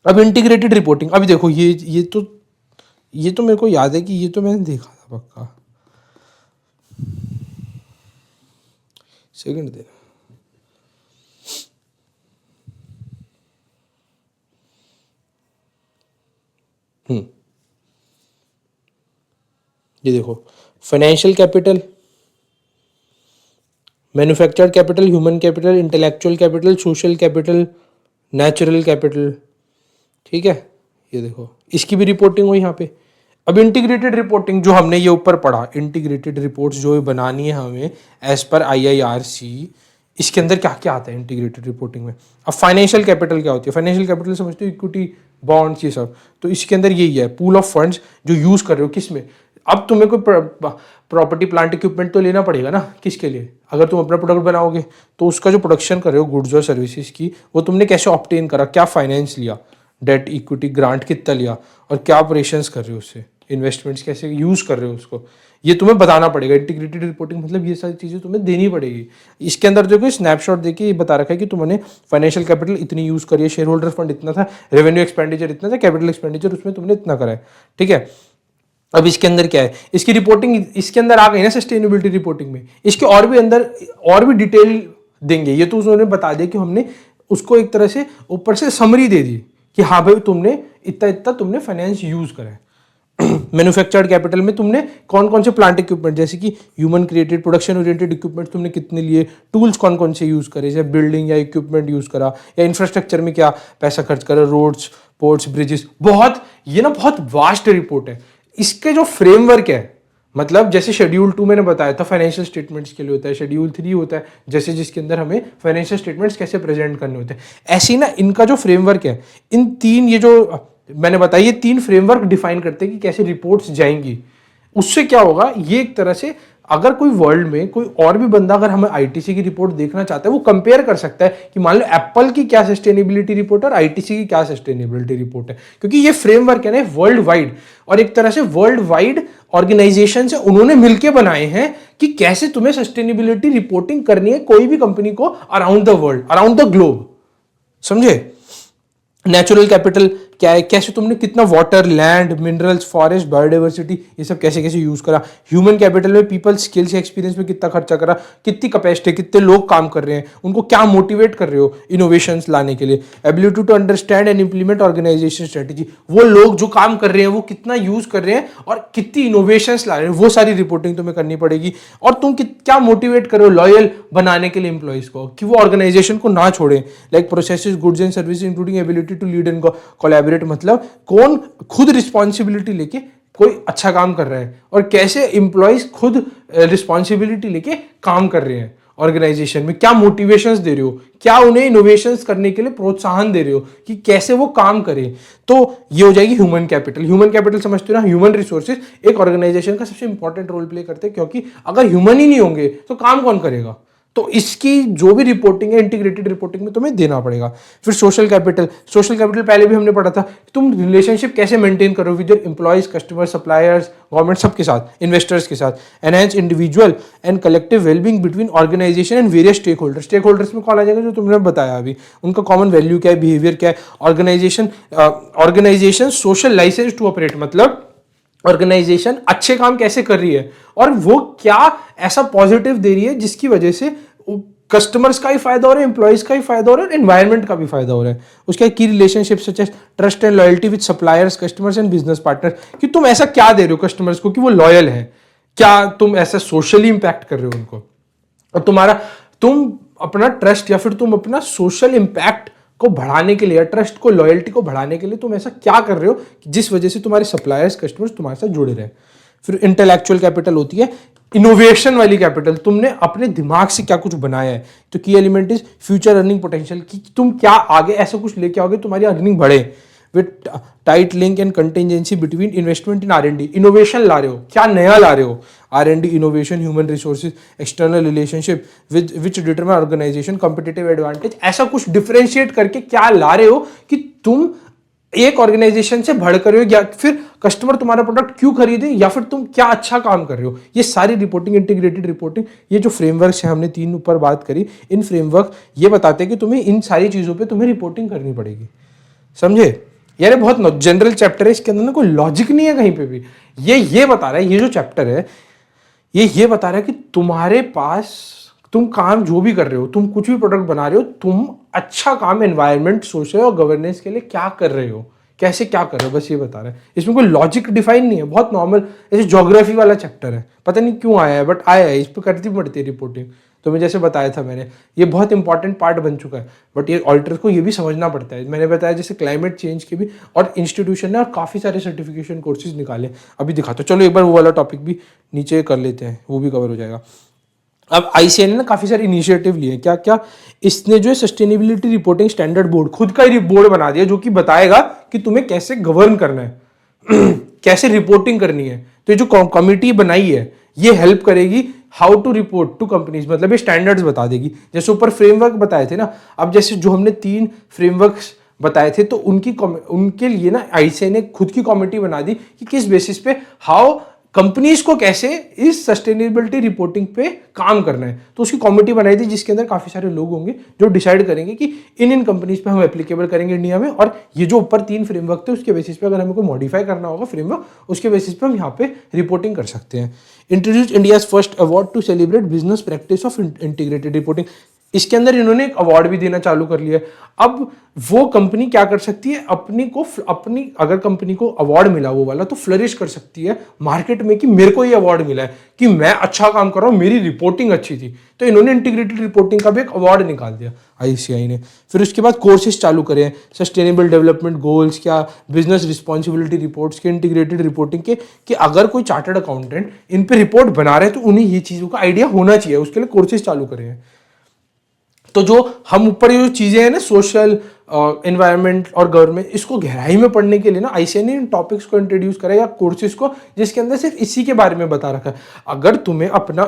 अब इंटीग्रेटेड रिपोर्टिंग, अभी देखो ये तो मेरे को याद है कि ये तो मैंने देखा था पक्का। सेकंड देना, ये देखो, financial capital, manufactured capital, human capital, intellectual capital, social capital, natural capital. ठीक है, ये देखो इसकी भी रिपोर्टिंग हुई यहाँ पे। अब इंटीग्रेटेड रिपोर्टिंग जो हमने ये ऊपर पढ़ा, इंटीग्रेटेड रिपोर्ट्स जो बनानी है हमें एज पर IIRC, इसके अंदर क्या क्या आता है इंटीग्रेटेड रिपोर्टिंग में। अब फाइनेंशियल कैपिटल क्या होती है, फाइनेंशियल कैपिटल समझते हो, इक्विटी, बॉन्ड्स, ये सब। तो इसके अंदर यही है, पूल ऑफ फंड्स जो यूज कर रहे हो किस में। अब तुम्हें कोई प्रॉपर्टी, प्लांट, इक्विपमेंट तो लेना पड़ेगा ना, किसके लिए, अगर तुम अपना प्रोडक्ट बनाओगे तो उसका जो प्रोडक्शन कर रहे हो गुड्स और सर्विसेज की, वो तुमने कैसे ऑब्टेन करा, क्या फाइनेंस लिया, डेट, इक्विटी, ग्रांट कितना लिया और क्या ऑपरेशंस कर रहे हो उससे, इन्वेस्टमेंट्स कैसे यूज कर रहे हो उसको, ये तुम्हें बताना पड़ेगा। इंटीग्रेटेड रिपोर्टिंग मतलब ये सारी चीज़ें तुम्हें देनी पड़ेगी। इसके अंदर जो स्नैपशॉट देके ये बता रखा है कि तुमने फाइनेंशियल कैपिटल इतनी यूज करी है, शेयर होल्डर फंड इतना था, रेवेन्यू एक्सपेंडिचर इतना था, कैपिटल एक्सपेंडिचर उसमें तुमने इतना करा है। ठीक है, अब इसके अंदर क्या है, इसकी रिपोर्टिंग इसके अंदर आ गई ना सस्टेनेबिलिटी रिपोर्टिंग में। इसके और भी अंदर और भी डिटेल देंगे, ये तो उन्होंने बता दिया कि हमने उसको एक तरह से ऊपर से समरी दे दी कि हाँ भाई तुमने इतना इतना तुमने फाइनेंस यूज करा है। मैन्युफैक्चर्ड कैपिटल में तुमने कौन कौन से प्लांट इक्विपमेंट, जैसे कि human created, production oriented equipment तुमने कितने लिए, टूल्स कौन कौन से यूज करे, जैसे बिल्डिंग या इक्विपमेंट यूज करा, या इंफ्रास्ट्रक्चर में क्या पैसा खर्च करा, रोड्स, पोर्ट्स, ब्रिजेस। बहुत ये ना बहुत वास्ट रिपोर्ट है। इसके जो फ्रेमवर्क है, मतलब जैसे शेड्यूल 2 मैंने बताया था फाइनेंशियल स्टेटमेंट्स के लिए होता है, शेड्यूल 3 होता है जैसे जिसके अंदर हमें फाइनेंशियल स्टेटमेंट्स कैसे प्रेजेंट करने होते हैं, ऐसे ही ना इनका जो फ्रेमवर्क है, इन 3 ये जो मैंने बताया ये 3 फ्रेमवर्क डिफाइन करते हैं कि कैसे रिपोर्ट्स जाएंगी। उससे क्या होगा, ये एक तरह से अगर कोई वर्ल्ड में कोई और भी बंदा अगर हमें आईटीसी की रिपोर्ट देखना चाहता है, वो कंपेयर कर सकता है कि मान लो एप्पल की क्या सस्टेनेबिलिटी रिपोर्ट और आईटीसी की क्या सस्टेनेबिलिटी रिपोर्ट है, क्योंकि ये फ्रेमवर्क है ना वर्ल्ड वाइड, और एक तरह से वर्ल्ड वाइड ऑर्गेनाइजेशन से उन्होंने मिलकर बनाए हैं कि कैसे तुम्हें सस्टेनेबिलिटी रिपोर्टिंग करनी है कोई भी कंपनी को around the world, around the globe. समझे। नेचुरल कैपिटल क्या है, कैसे तुमने कितना water, land, minerals, forest, biodiversity, ये सब कैसे कैसे यूज करा। ह्यूमन कैपिटल में पीपल स्किल्स एक्सपीरियंस में कितना खर्चा करा, कितनी कैपेसिटी, कितने लोग काम कर रहे हैं, उनको क्या मोटिवेट कर रहे हो इनोवेशंस लाने के लिए। Ability to understand and implement organisation strategy, वो लोग जो काम कर रहे हैं वो कितना यूज कर रहे हैं और कितनी इनोवेशंस ला रहे हैं, वो सारी रिपोर्टिंग तुम्हें करनी पड़ेगी। और तुम क्या मोटिवेट करो लॉयल बनाने के लिए एम्प्लॉइज को, कि वो ऑर्गेनाइजेशन को ना छोड़ें। Like processes, goods and service including ability to lead and collaborate, मतलब कौन खुद रिस्पॉन्सिबिलिटी लेके कोई अच्छा काम कर रहा है और कैसे एम्प्लॉइज खुद रिस्पॉन्सिबिलिटी लेके काम कर रहे हैं ऑर्गेनाइजेशन में, क्या मोटिवेशंस दे रहे हो, क्या उन्हें इनोवेशंस करने के लिए प्रोत्साहन दे रहे हो कि कैसे वो काम करें। तो ये हो जाएगी ह्यूमन कैपिटल। ह्यूमन कैपिटल समझते हो ना, ह्यूमन रिसोर्सेज एक ऑर्गेनाइजेशन का सबसे इंपॉर्टेंट रोल प्ले करते हैं, क्योंकि अगर ह्यूमन ही नहीं होंगे तो काम कौन करेगा। तो इसकी जो भी रिपोर्टिंग है इंटीग्रेटेड रिपोर्टिंग में तुम्हें देना पड़ेगा। फिर सोशल कैपिटल, सोशल कैपिटल पहले भी हमने पढ़ा था, तुम रिलेशनशिप कैसे मेंटेन करो with your employees, customer, suppliers, government, सबके साथ, इन्वेस्टर्स के साथ। Enhance individual and collective wellbeing between organisation and various stakeholders. Stakeholders में कौन आ जाएगा, जो तुमने बताया अभी, उनका कॉमन वैल्यू क्या है, बिहेवियर क्या है। Organisation social licence to operate, मतलब ऑर्गेनाइजेशन अच्छे काम कैसे कर रही है और वो क्या ऐसा पॉजिटिव दे रही है जिसकी वजह से कस्टमर्स का ही फायदा हो रहा है, एम्प्लॉइज का ही फायदा हो रहा है, एनवायरमेंट का भी फायदा हो रहा है। उसके की relationship such as trust and loyalty with suppliers, customers and business partner, कि तुम ऐसा क्या दे रहे हो कस्टमर्स को कि वो लॉयल है, क्या तुम ऐसा सोशली इंपैक्ट कर रहे हो उनको, और तुम अपना ट्रस्ट या फिर तुम अपना सोशल इंपैक्ट को बढ़ाने के लिए, ट्रस्ट को, लॉयल्टी को बढ़ाने के लिए तुम ऐसा क्या कर रहे हो जिस वजह से तुम्हारे सप्लायर्स, कस्टमर्स तुम्हारे साथ जुड़े रहे। फिर इंटेलेक्चुअल कैपिटल होती है इनोवेशन वाली कैपिटल, तुमने अपने दिमाग से क्या कुछ बनाया है। तो की element is future earning potential, कि तुम क्या आगे ऐसा कुछ लेके आओगे तुम्हारी अर्निंग बढ़े। With tight link and contingency between investment in R&D, innovation ला रहे हो, क्या नया ला रहे हो, R&D, innovation, human resources, external relationship with which determine organization competitive advantage, ऐसा कुछ डिफरेंशिएट करके क्या ला रहे हो कि तुम एक ऑर्गेनाइजेशन से बढ़कर हो, या फिर कस्टमर तुम्हारा प्रोडक्ट क्यों खरीदे, या फिर तुम क्या अच्छा काम कर रहे हो। ये सारी रिपोर्टिंग, इंटीग्रेटेड रिपोर्टिंग, ये जो फ्रेमवर्क्स है हमने 3 ऊपर बात करी, इन फ्रेमवर्क ये बताते हैं कि तुम्हें इन सारी चीजों पे तुम्हें रिपोर्टिंग करनी पड़ेगी। समझे यार, बहुत जनरल चैप्टर है, इसके अंदर ना कोई लॉजिक नहीं है कहीं पे भी। ये बता रहा है, ये जो चैप्टर है ये बता रहा है कि तुम्हारे पास तुम काम जो भी कर रहे हो, तुम कुछ भी प्रोडक्ट बना रहे हो, तुम अच्छा काम एनवायरनमेंट, सोशल और गवर्नेंस के लिए क्या कर रहे हो, कैसे क्या कर रहे हो, बस ये बता रहा है। इसमें कोई लॉजिक डिफाइन नहीं है, बहुत नॉर्मल, ऐसे ज्योग्राफी वाला चैप्टर है, पता नहीं क्यों आया है बट आया है, इस पर करती पड़ती है रिपोर्टिंग। तो मैं जैसे बताया था मैंने, ये बहुत इंपॉर्टेंट पार्ट बन चुका है, बट ये ऑडिटर्स को ये भी समझना पड़ता है। मैंने बताया जैसे क्लाइमेट चेंज के भी और इंस्टीट्यूशन ने और काफ़ी सारे सर्टिफिकेशन कोर्सेज निकाले, अभी दिखाता हूँ। चलो एक बार वो वाला टॉपिक भी नीचे कर लेते हैं, वो भी कवर हो जाएगा। अब ICAI ने ना काफ़ी सारे इनिशिएटिव लिए, क्या क्या, इसने जो है सस्टेनेबिलिटी रिपोर्टिंग स्टैंडर्ड बोर्ड, खुद का ही बोर्ड बना दिया जो कि बताएगा कि तुम्हें कैसे गवर्न करना है कैसे रिपोर्टिंग करनी है। तो ये जो कमिटी बनाई है ये हेल्प करेगी how to report to companies, मतलब ये स्टैंडर्ड्स बता देगी। जैसे ऊपर फ्रेमवर्क बताए थे ना, अब जैसे जो हमने 3 फ्रेमवर्क्स बताए थे, तो उनके लिए ना ICAI ने खुद की कमिटी बना दी कि किस बेसिस पे हाउ कंपनीज को कैसे इस सस्टेनेबिलिटी रिपोर्टिंग पे काम करना है। तो उसकी कमिटी बनाई थी जिसके अंदर काफी सारे लोग होंगे जो डिसाइड करेंगे कि इन कंपनीज पे हम एप्लीकेबल करेंगे इंडिया में, और ये जो ऊपर 3 फ्रेमवर्क थे उसके बेसिस पे अगर हमें कोई मॉडिफाई करना होगा फ्रेमवर्क, उसके बेसिस पे हम यहाँ पे रिपोर्टिंग कर सकते हैं। Introduce India's first award to celebrate business practice of integrated reporting, इसके अंदर इन्होंने एक अवार्ड भी देना चालू कर लिया है। अब वो कंपनी क्या कर सकती है, अपनी अगर कंपनी को अवार्ड मिला वो वाला, तो फ्लरिश कर सकती है मार्केट में कि मेरे को ये अवार्ड मिला है कि मैं अच्छा काम कर रहा हूँ, मेरी रिपोर्टिंग अच्छी थी। तो इन्होंने इंटीग्रेटेड रिपोर्टिंग का भी एक अवार्ड निकाल दिया ICAI ने। फिर उसके बाद कोर्सेज चालू करे हैं, सस्टेनेबल डेवलपमेंट गोल्स, क्या बिजनेस रिस्पॉन्सिबिलिटी रिपोर्ट्स के, इंटीग्रेटेड रिपोर्टिंग के, कि अगर कोई चार्टर्ड अकाउंटेंट इन पे रिपोर्ट बना रहे हैं तो उन्हें ये चीज़ों का आइडिया होना चाहिए, उसके लिए कोर्सेज चालू करे हैं। तो जो हम ऊपर ये जो चीजें हैं ना, सोशल, एनवायरनमेंट और गवर्नमेंट, इसको गहराई में पढ़ने के लिए ना ICAI ने इन टॉपिक्स को इंट्रोड्यूस करा, या कोर्सेज को, जिसके अंदर सिर्फ इसी के बारे में बता रखा है। अगर तुम्हें अपना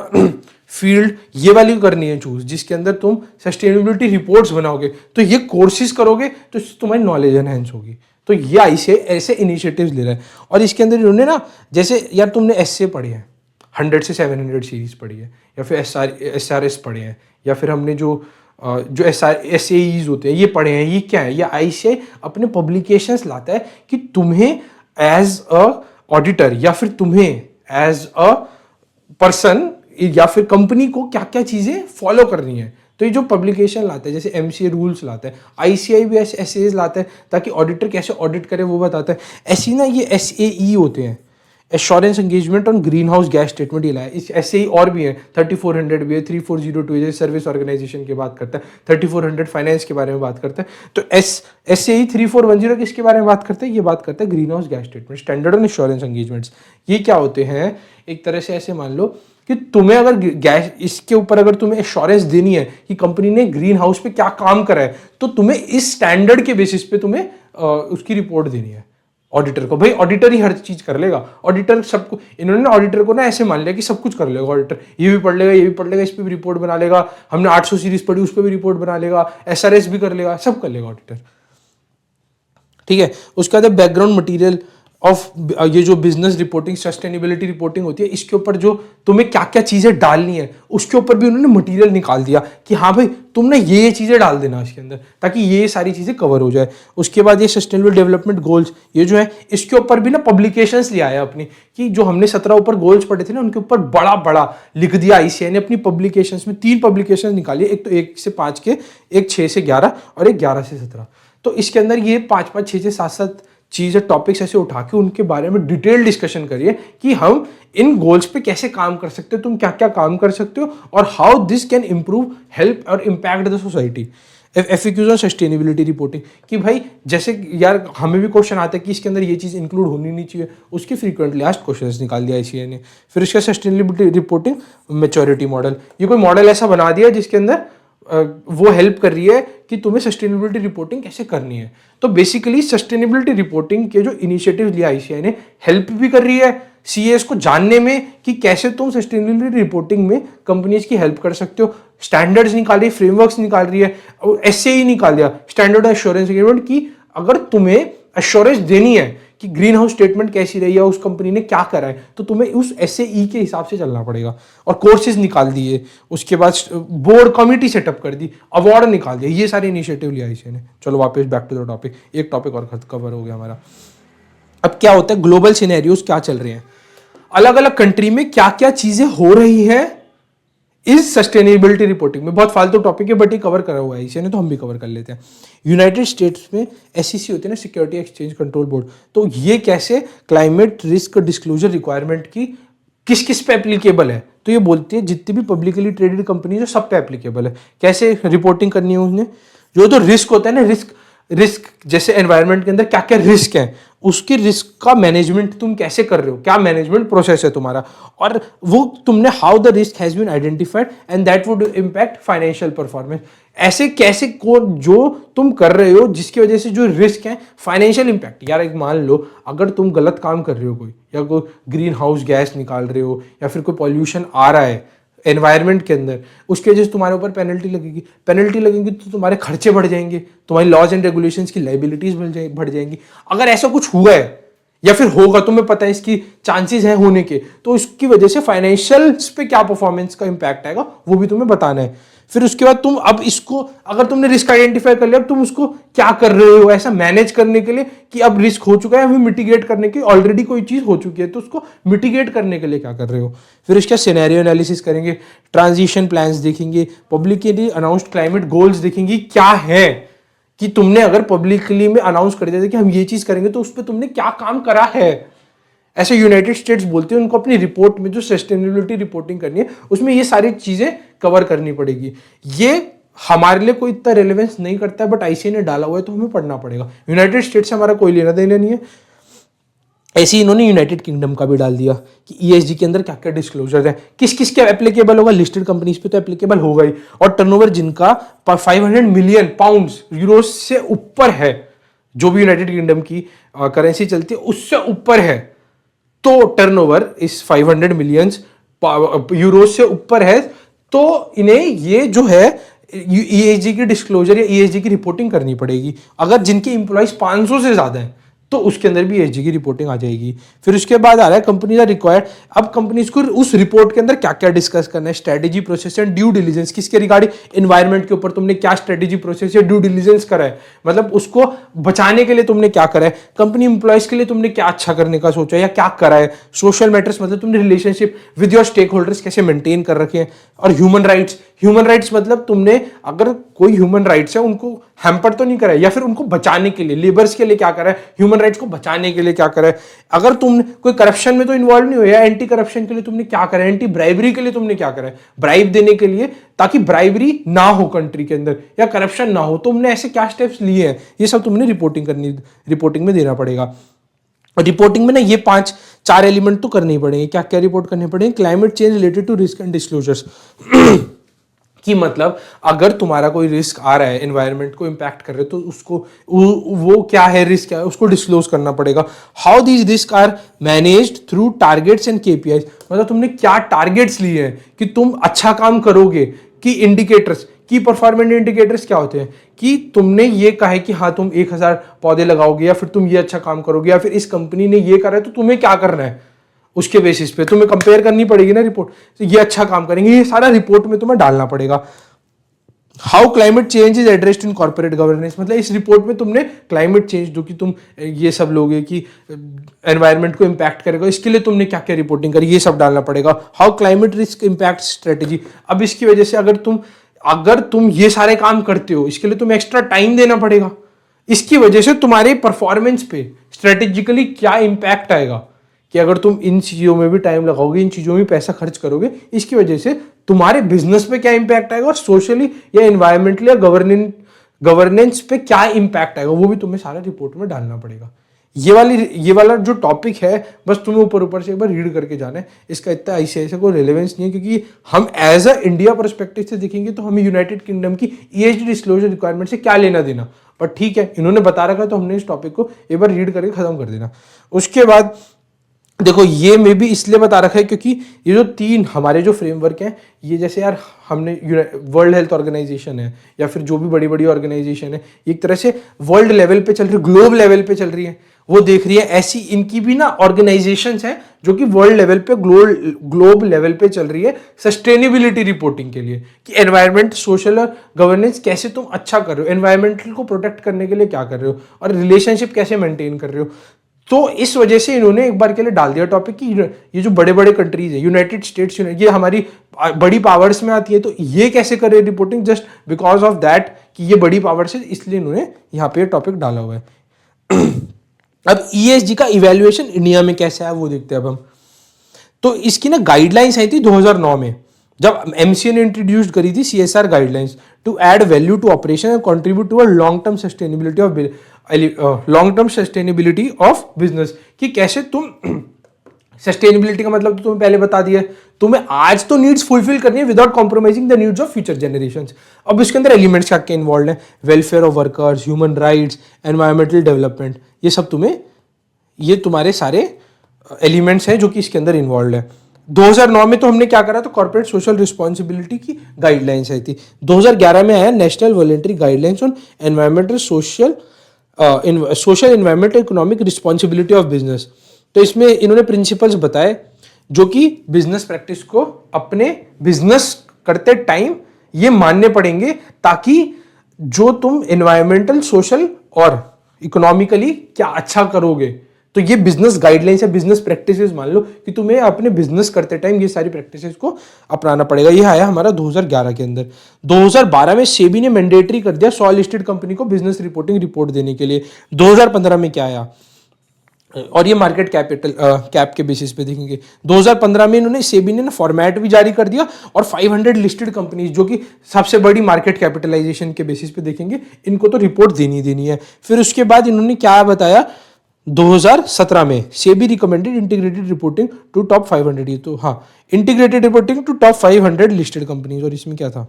फील्ड ये वाली करनी है चूज, जिसके अंदर तुम सस्टेनेबिलिटी रिपोर्ट्स बनाओगे, तो ये कोर्सेज करोगे तो तुम्हारी नॉलेज एनहेंस होगी। तो ये ICAI ऐसे इनिशिएटिव्स ले रहा है। और इसके अंदर इन्होंने ना, जैसे यार तुमने एसए पढ़ी है, 100 से 700 सीरीज पढ़ी है, या फिर SRS पढ़े हैं, या फिर हमने जो जो SAEs होते हैं ये पढ़े हैं। ये क्या है? ये ICAI अपने पब्लिकेशंस लाता है कि तुम्हें एज अ ऑडिटर या फिर तुम्हें एज अ पर्सन या फिर कंपनी को क्या क्या चीजें फॉलो करनी है। तो ये जो पब्लिकेशन लाता है, जैसे MCA रूल्स लाता है, ICAI भी ऐसे SAs लाता है ताकि ऑडिटर कैसे ऑडिट करे वो बताता है। ऐसी ना ये SAE होते हैं, assurance engagement on green house gas statement, ये लाया। इस ऐसे ही और भी है, 3400 भी है, 3402 है, सर्विस ऑर्गेनाइजेशन की बात करता है, 3400 फाइनेंस के बारे में बात करता है। तो SAE 3410 किसके बारे में बात करता है? ये बात करता है green house gas statement, standard on assurance engagements. ये क्या होते हैं? एक तरह से ऐसे मान लो कि तुम्हें अगर गैस इसके ऊपर अगर तुम्हें एश्योरेंस देनी है कि कंपनी ने ग्रीन हाउस पे क्या काम करा है, तो तुम्हें इस स्टैंडर्ड के बेसिस पे तुम्हें उसकी रिपोर्ट देनी है ऑडिटर को। भाई ऑडिटर ही हर चीज कर लेगा, ऑडिटर सबको, इन्होंने ऑडिटर को ना ऐसे मान लिया कि सब कुछ कर लेगा ऑडिटर, ये भी पढ़ लेगा, ये भी पढ़ लेगा, इस पर भी रिपोर्ट बना लेगा, हमने 800 सीरीज पढ़ी उस पर भी रिपोर्ट बना लेगा, SRS भी कर लेगा, सब कर लेगा ऑडिटर। ठीक है, उसके बाद बैकग्राउंड मटेरियल ऑफ ये जो बिजनेस रिपोर्टिंग, सस्टेनेबिलिटी रिपोर्टिंग होती है, इसके ऊपर जो तुम्हें क्या क्या चीजें डालनी है उसके ऊपर भी उन्होंने मटेरियल निकाल दिया कि हाँ भाई तुमने ये चीजें डाल देना इसके अंदर ताकि ये सारी चीजें कवर हो जाए। उसके बाद ये सस्टेनेबल डेवलपमेंट गोल्स, ये जो है इसके ऊपर भी ना पब्लिकेशंस ले आया अपनी, कि जो हमने 17 ऊपर गोल्स पढ़े थे ना उनके ऊपर बड़ा बड़ा लिख दिया ICAI ने अपनी पब्लिकेशंस में। 3 पब्लिकेशन निकाली, एक तो 1 से 5 के, एक 6 से 11 और एक 11 से 17। तो इसके अंदर ये 5-5, 6-6, 7-7 चीजें, टॉपिक्स ऐसे उठा के उनके बारे में डिटेल डिस्कशन करिए कि हम इन गोल्स पे कैसे काम कर सकते हो, तुम क्या क्या काम कर सकते हो और how this can improve, help और impact the society. FAQs on sustainability reporting, कि भाई जैसे यार हमें भी क्वेश्चन आता है कि इसके अंदर ये चीज़ इंक्लूड होनी नहीं चाहिए, उसके फ्रीक्वेंटली आस्क्ड क्वेश्चंस निकाल दिया ICAI ने। फिर इसका सस्टेनेबिलिटी रिपोर्टिंग मैच्योरिटी मॉडल, ये कोई मॉडल ऐसा बना दिया जिसके अंदर वो हेल्प कर रही है कि तुम्हें सस्टेनेबिलिटी रिपोर्टिंग कैसे करनी है। तो बेसिकली सस्टेनेबिलिटी रिपोर्टिंग के जो इनिशिएटिव लिया ICAI ने, हेल्प भी कर रही है CAs को जानने में कि कैसे तुम सस्टेनेबिलिटी रिपोर्टिंग में कंपनीज की हेल्प कर सकते हो। स्टैंडर्ड्स निकाल रही है, फ्रेमवर्क्स निकाल रही है, और SAE निकाल दिया, स्टैंडर्ड एश्योरेंस एग्रीमेंट, की अगर तुम्हें एश्योरेंस देनी है कि ग्रीन हाउस स्टेटमेंट कैसी रही है, उस कंपनी ने क्या करा है, तो तुम्हें उस SAE के हिसाब से चलना पड़ेगा। और कोर्सेज निकाल दिए, उसके बाद बोर्ड कमिटी सेटअप कर दी, अवार्ड निकाल दिया, ये सारे इनिशिएटिव लिया ICAI ने। चलो वापस बैक टू द टॉपिक, एक टॉपिक और कवर हो गया हमारा। अब क्या होता है, ग्लोबल सिनेरियोज क्या चल रहे हैं, अलग अलग कंट्री में क्या क्या चीजें हो रही हैं इस सस्टेनेबिलिटी रिपोर्टिंग में। बहुत फालतू टॉपिक है बट ये कवर करा हुआ है ICAI ने, तो हम भी कवर कर लेते हैं। यूनाइटेड स्टेट्स में SEC होती है ना, सिक्योरिटी एक्सचेंज कंट्रोल बोर्ड, तो ये कैसे क्लाइमेट रिस्क डिस्क्लोजर रिक्वायरमेंट की किस किस पे एप्लीकेबल है, तो ये बोलती है जितनी भी पब्लिकली ट्रेडेड कंपनी है सब पे एप्लीकेबल है। कैसे रिपोर्टिंग करनी है उसने, जो तो रिस्क होता है ना, रिस्क जैसे एनवायरनमेंट के अंदर क्या क्या रिस्क है, उसके रिस्क का मैनेजमेंट तुम कैसे कर रहे हो, क्या मैनेजमेंट प्रोसेस है तुम्हारा, और वो तुमने how the risk has been identified and that would impact financial performance. ऐसे कैसे को जो तुम कर रहे हो जिसकी वजह से जो रिस्क है फाइनेंशियल इंपैक्ट। यार एक मान लो अगर तुम गलत काम कर रहे हो कोई, या कोई ग्रीन हाउस गैस निकाल रहे हो, या फिर कोई पॉल्यूशन आ रहा है एनवायरनमेंट के अंदर, उसकी वजह से तुम्हारे ऊपर पेनल्टी लगेगी तो तुम्हारे खर्चे बढ़ जाएंगे, तुम्हारी लॉज एंड रेगुलेशंस की लाइबिलिटीज बढ़ जाएंगी। अगर ऐसा कुछ हुआ है या फिर होगा, तुम्हें पता है इसकी चांसेस हैं होने के, तो इसकी वजह से फाइनेंशियल्स पे क्या परफॉर्मेंस का इंपैक्ट आएगा वो भी तुम्हें बताना है। फिर उसके बाद तुम अब इसको, अगर तुमने रिस्क आइडेंटिफाई कर लिया, अब तुम उसको क्या कर रहे हो ऐसा मैनेज करने के लिए कि अब रिस्क हो चुका है, अभी मिटिगेट करने की ऑलरेडी कोई चीज हो चुकी है, तो उसको मिटिगेट करने के लिए क्या कर रहे हो। फिर इसका सिनेरियो एनालिसिस करेंगे, ट्रांजिशन प्लान्स देखेंगे, पब्लिकली अनाउंस्ड क्लाइमेट गोल्स देखेंगे क्या है, कि तुमने अगर पब्लिकली में अनाउंस कर दिया था कि हम ये चीज करेंगे तो उस पर तुमने क्या काम करा है। ऐसे यूनाइटेड स्टेट्स बोलते हैं उनको अपनी रिपोर्ट में जो सस्टेनेबिलिटी रिपोर्टिंग करनी है उसमें ये सारी चीजें कवर करनी पड़ेगी। ये हमारे लिए कोई इतना रेलेवेंस नहीं करता है बट ICAI ने डाला हुआ है तो हमें पढ़ना पड़ेगा। यूनाइटेड स्टेट्स से हमारा कोई लेना देना नहीं है। ऐसे ही इन्होंने यूनाइटेड किंगडम का भी डाल दिया कि ESG के अंदर क्या क्या डिस्क्लोजर है, किस किस के एप्लीकेबल होगा, लिस्टेड कंपनीज पे तो एप्लीकेबल होगा ही, और टर्नओवर जिनका 500 मिलियन पाउंड्स यूरो से ऊपर है, जो भी यूनाइटेड किंगडम की करेंसी चलती है उससे ऊपर है, तो टर्नओवर इस 500 मिलियंस यूरो से ऊपर है, तो इन्हें ये जो है ESG की डिस्क्लोजर या ESG की रिपोर्टिंग करनी पड़ेगी। अगर जिनके इंप्लॉइज 500 से ज्यादा है तो उसके अंदर भी ESG की रिपोर्टिंग आ जाएगी। फिर उसके बाद आ रहा है कंपनीज आर रिक्वायर्ड। अब कंपनीज को उस रिपोर्ट के अंदर क्या क्या डिस्कस करना है, strategy, process and due diligence, किसके रिगार्डिंग, एनवायरमेंट के ऊपर तुमने क्या स्ट्रेटेजी, प्रोसेस या ड्यू डिलीजेंस करा है, मतलब उसको बचाने के लिए तुमने क्या करा है, कंपनी इंप्लॉयज के लिए तुमने क्या अच्छा करने का सोचा है या क्या करा है, सोशल मैटर्स मतलब तुमने relationship with your stakeholders कैसे मेंटेन कर रखे हैं, और ह्यूमन राइट्स मतलब तुमने अगर कोई ह्यूमन राइट्स है उनको हैम्पर तो नहीं करा है, या फिर उनको बचाने के लिए, लेबर्स के लिए क्या करा है, ह्यूमन राइट्स को बचाने के लिए क्या करा है, अगर तुम कोई करप्शन में तो इन्वॉल्व नहीं हो, या एंटी करप्शन के लिए तुमने क्या करा है, एंटी ब्राइबरी के लिए तुमने क्या करा है, ब्राइब देने के लिए ताकि ब्राइबरी ना हो कंट्री के अंदर या करप्शन ना हो, तुमने ऐसे क्या स्टेप्स लिए हैं, ये सब तुमने रिपोर्टिंग में देना पड़ेगा। रिपोर्टिंग में ना ये 4 एलिमेंट तो करने ही पड़ेंगे। क्या क्या रिपोर्ट करने पड़ेंगे, climate change related to risk and disclosures कि मतलब अगर तुम्हारा कोई रिस्क आ रहा है, एनवायरनमेंट को इंपैक्ट कर रहे हो, तो उसको वो क्या है, रिस्क क्या है, उसको डिस्क्लोज करना पड़ेगा। How these risk are managed through targets and KPI, मतलब तुमने क्या टारगेट्स लिए हैं कि तुम अच्छा काम करोगे, कि इंडिकेटर्स, की परफॉर्मेंस इंडिकेटर्स क्या होते हैं कि तुमने ये कहा है कि हाँ तुम 1000 पौधे लगाओगे, या फिर तुम ये अच्छा काम करोगे, या फिर इस कंपनी ने ये करा है तो तुम्हें क्या करना है, उसके बेसिस पे तुम्हें कंपेयर करनी पड़ेगी ना रिपोर्ट, तो ये अच्छा काम करेंगे, ये सारा रिपोर्ट में तुम्हें डालना पड़ेगा। How climate change is addressed in corporate governance, मतलब इस रिपोर्ट में तुमने क्लाइमेट चेंज जो कि तुम ये सब लोगे कि एनवायरनमेंट को इंपैक्ट करेगा, इसके लिए तुमने क्या क्या रिपोर्टिंग करी, ये सब डालना पड़ेगा। How climate risk impact strategy, अब इसकी वजह से अगर तुम ये सारे काम करते हो, इसके लिए तुम्हें एक्स्ट्रा टाइम देना पड़ेगा, इसकी वजह से तुम्हारे परफॉर्मेंस पे स्ट्रेटेजिकली क्या इंपैक्ट आएगा, कि अगर तुम इन चीज़ों में भी टाइम लगाओगे, इन चीज़ों में पैसा खर्च करोगे, इसकी वजह से तुम्हारे बिजनेस पे क्या इंपैक्ट आएगा, और सोशली या एनवायरमेंटली या गवर्नेंस पे क्या इंपैक्ट आएगा, वो भी तुम्हें सारा रिपोर्ट में डालना पड़ेगा। ये वाला जो टॉपिक है बस तुम्हें ऊपर ऊपर से एक बार रीड करके जाना है, इसका इतना ऐसे कोई रेलेवेंस नहीं है, क्योंकि हम एज अ इंडिया परस्पेक्टिव से देखेंगे तो हमें यूनाइटेड किंगडम की ESG डिस्क्लोजर रिक्वायरमेंट से क्या लेना देना, पर ठीक है इन्होंने बता रखा है तो हमने इस टॉपिक को एक बार रीड करके खत्म कर देना। उसके बाद देखो ये में भी इसलिए बता रखा है क्योंकि ये जो 3 हमारे जो फ्रेमवर्क हैं, ये जैसे यार हमने वर्ल्ड हेल्थ ऑर्गेनाइजेशन है या फिर जो भी बड़ी बड़ी ऑर्गेनाइजेशन है, एक तरह से वर्ल्ड लेवल पे चल रही है, ग्लोब लेवल पे चल रही है, वो देख रही है, ऐसी इनकी भी ना ऑर्गेनाइजेशंस हैं जो कि वर्ल्ड लेवल पे ग्लोब लेवल पे चल रही है सस्टेनेबिलिटी रिपोर्टिंग के लिए, कि एनवायरनमेंट, सोशल और गवर्नेंस कैसे तुम अच्छा कर रहे हो, एनवायरमेंटल को प्रोटेक्ट करने के लिए क्या कर रहे हो, और रिलेशनशिप कैसे मेंटेन कर रहे हो। तो इस वजह से इन्होंने एक बार के लिए डाल दिया टॉपिक कि ये जो बड़े बड़े कंट्रीज है, यूनाइटेड स्टेट्स, ये हमारी बड़ी पावर्स में आती है, तो ये कैसे करे reporting, just because of that कि ये बड़ी पावर्स है, इसलिए इन्होंने यहाँ पे टॉपिक डाला हुआ है। अब ESG का इवेल्युएशन इंडिया में कैसे है वो देखते हैं अब हम। तो इसकी ना गाइडलाइंस आई थी 2009 में, जब MCA ने इंट्रोड्यूस करी थी CSR guidelines to add value to operation and contribute to a long term sustainability of business, कि कैसे तुम सस्टेनेबिलिटी का मतलब तो तुम्हें पहले बता दिया, तुम्हें आज तो नीड्स फुलफिल करनी है without compromising the needs of future generations. अब इसके अंदर एलिमेंट्स क्या क्या इन्वॉल्व है, welfare of workers, human rights, environmental development, ये सब ये तुम्हारे सारे एलिमेंट्स हैं जो कि इसके अंदर इन्वॉल्व है। 2009 में तो हमने क्या करा, तो कॉर्पोरेट सोशल रिस्पॉन्सिबिलिटी की गाइडलाइंस आई थी। 2011 में आया national voluntary guidelines on environmental social environmental economic responsibility of business. तो इसमें इन्होंने प्रिंसिपल्स बताए जो कि बिजनेस प्रैक्टिस को अपने बिजनेस करते टाइम ये मानने पड़ेंगे, ताकि जो तुम एनवायरमेंटल, सोशल और इकोनॉमिकली क्या अच्छा करोगे, तो ये बिजनेस गाइडलाइंस है, बिजनेस प्रैक्टिसेस मान लो कि तुम्हें अपने बिजनेस करते टाइम ये सारी प्रैक्टिसेस को अपनाना पड़ेगा। ये आया हमारा 2011 के अंदर। 2012 में सेबी ने मैंडेटरी कर दिया 100 लिस्टेड कंपनी को बिजनेस रिपोर्ट देने के लिए। 2015 में क्या आया, और ये मार्केट कैप के बेसिस पे देखेंगे। 2015 में इन्होंने सेबी ने फॉर्मेट भी जारी कर दिया, और 500 लिस्टेड कंपनीज जो कि सबसे बड़ी मार्केट कैपिटलाइजेशन के बेसिस पे देखेंगे, इनको तो रिपोर्ट देनी है। फिर उसके बाद इन्होंने क्या बताया, 2017 में SEBI recommended integrated reporting to top 500, ये तो हाँ, integrated reporting to top 500 listed companies. और इसमें क्या था,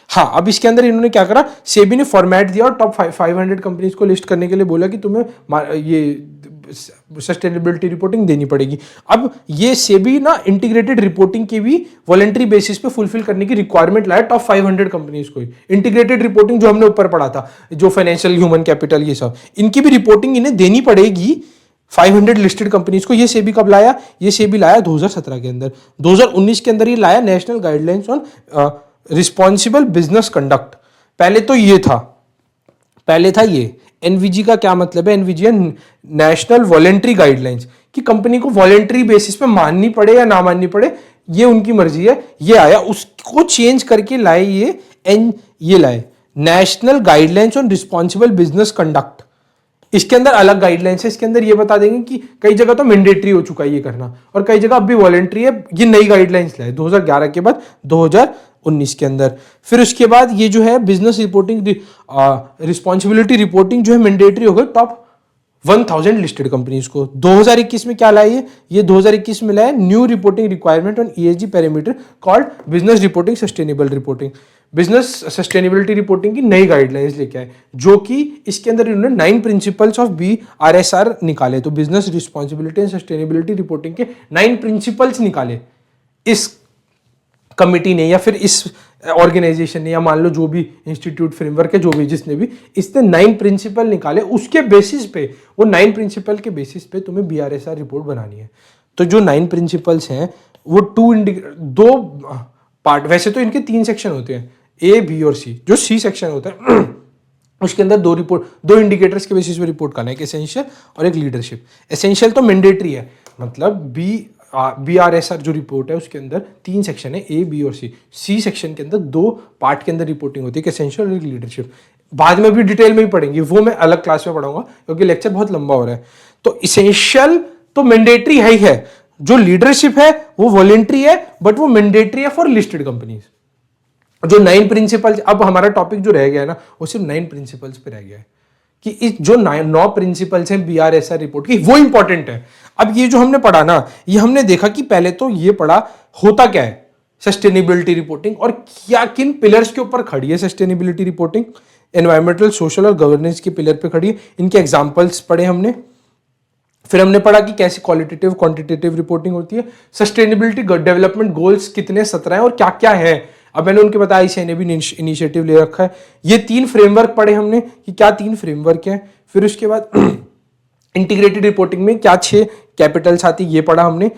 हाँ, अब इसके अंदर इन्होंने क्या करा, सेबी ने फॉर्मेट दिया और टॉप 500 कंपनीज को लिस्ट करने के लिए बोला कि तुम्हें ये सस्टेनेबिलिटी रिपोर्टिंग देनी पड़ेगी। अब ये सेबी ना इंटीग्रेटेड रिपोर्टिंग की भी वॉलंटरी बेसिस पे फुलफिल करने की रिक्वायरमेंट लाया टॉप 500 कंपनीज को। इंटीग्रेटेड रिपोर्टिंग जो हमने ऊपर पढ़ा था, जो फाइनेंशियल, ह्यूमन कैपिटल, ये सब, इनकी भी रिपोर्टिंग इन्हें देनी पड़ेगी 500 लिस्टेड कंपनीज को। ये सेबी कब लाया? ये सेबी लाया 2017 के अंदर। 2019 के अंदर ये लाया national guidelines on responsible business conduct. पहले तो ये था, पहले था ये एनवीजी का क्या मतलब है? एनवीजी है नेशनल वॉलेंट्री गाइडलाइंस, कि कंपनी को वॉलेंट्री बेसिस पे माननी पड़े या ना माननी पड़े, ये उनकी मर्जी है। ये आया, उसको चेंज करके लाए ये लाए national guidelines on responsible business conduct. इसके अंदर अलग गाइडलाइंस है। इसके अंदर ये बता देंगे कि कई जगह तो मैंडेटरी हो चुका है ये करना, और कई जगह अब भी वॉलेंट्री है। ये नई गाइडलाइंस लाए 2011 के बाद 2019 के अंदर। फिर उसके बाद ये जो है बिजनेस रिपोर्टिंग, रिस्पॉन्सिबिलिटी रिपोर्टिंग जो है मैंडेटरी हो गई टॉप 1000 लिस्टेड कंपनीज को। 2021 में क्या लाए? ये 2021 में लाए new reporting requirement on ESG parameter called business reporting sustainable reporting. Business sustainability reporting की नई गाइडलाइंस लेके आए, जो कि इसके अंदर इन्होंने 9 प्रिंसिपल्स ऑफ BRSR निकाले। तो business responsibility and sustainability reporting के 9 प्रिंसिपल्स निकाले इस कमिटी ने, या फिर इस ऑर्गेनाइजेशन ने, या मान लो जो भी इंस्टीट्यूट फ्रेमवर्क है, जो भी जिसने भी, इसने 9 प्रिंसिपल निकाले। उसके बेसिस पे, वो 9 प्रिंसिपल के बेसिस पे तुम्हें BRSR रिपोर्ट बनानी है। तो जो 9 प्रिंसिपल्स हैं वो दो पार्ट, वैसे तो इनके 3 सेक्शन होते हैं, A, B और C। जो C सेक्शन होता है उसके अंदर दो इंडिकेटर्स के बेसिस पे रिपोर्ट करना है, एक एसेंशियल और एक लीडरशिप। एसेंशियल तो मैंडेटरी है, मतलब BRSR जो रिपोर्ट है उसके अंदर 3 सेक्शन है, A, B और C सेक्शन के अंदर 2 पार्ट के अंदर रिपोर्टिंग होती है, एक एसेंशियल और एक लीडरशिप। बाद में भी डिटेल में ही पढ़ेंगे, वो मैं अलग क्लास में पढ़ाऊंगा क्योंकि लेक्चर बहुत लंबा हो रहा है। तो एसेंशियल तो मैंडेटरी है ही है, जो लीडरशिप है वो वॉलेंट्री है, बट वो मैंडेटरी है फॉर लिस्टेड कंपनीज। जो 9 प्रिंसिपल्स, अब हमारा टॉपिक जो रह गया है ना, वो सिर्फ 9 प्रिंसिपल्स पे रह गया है, कि इस जो 9 प्रिंसिपल्स हैं BRSR रिपोर्ट की, वो इंपॉर्टेंट है। अब ये जो हमने पढ़ा ना, ये हमने देखा कि पहले तो ये पढ़ा होता क्या है सस्टेनेबिलिटी रिपोर्टिंग, और क्या किन पिलर्स के ऊपर खड़ी है सस्टेनेबिलिटी रिपोर्टिंग। एनवायरमेंटल, सोशल और गवर्नेंस के पिलर पे खड़ी है। इनके एग्जाम्पल्स पढ़े हमने। फिर हमने पढ़ा कि कैसे क्वालिटेटिव क्वांटिटेटिव रिपोर्टिंग होती है। सस्टेनेबिलिटी डेवलपमेंट गोल्स कितने 17 हैं और क्या क्या है, अब मैंने उनके बताया, ICI ने भी इनिशिएटिव ले रखा है। ये 3 फ्रेमवर्क पढ़े हमने कि क्या 3 फ्रेमवर्क हैं। फिर उसके बाद इंटीग्रेटेड रिपोर्टिंग में क्या 6 कैपिटल्स आती, ये पढ़ा हमने।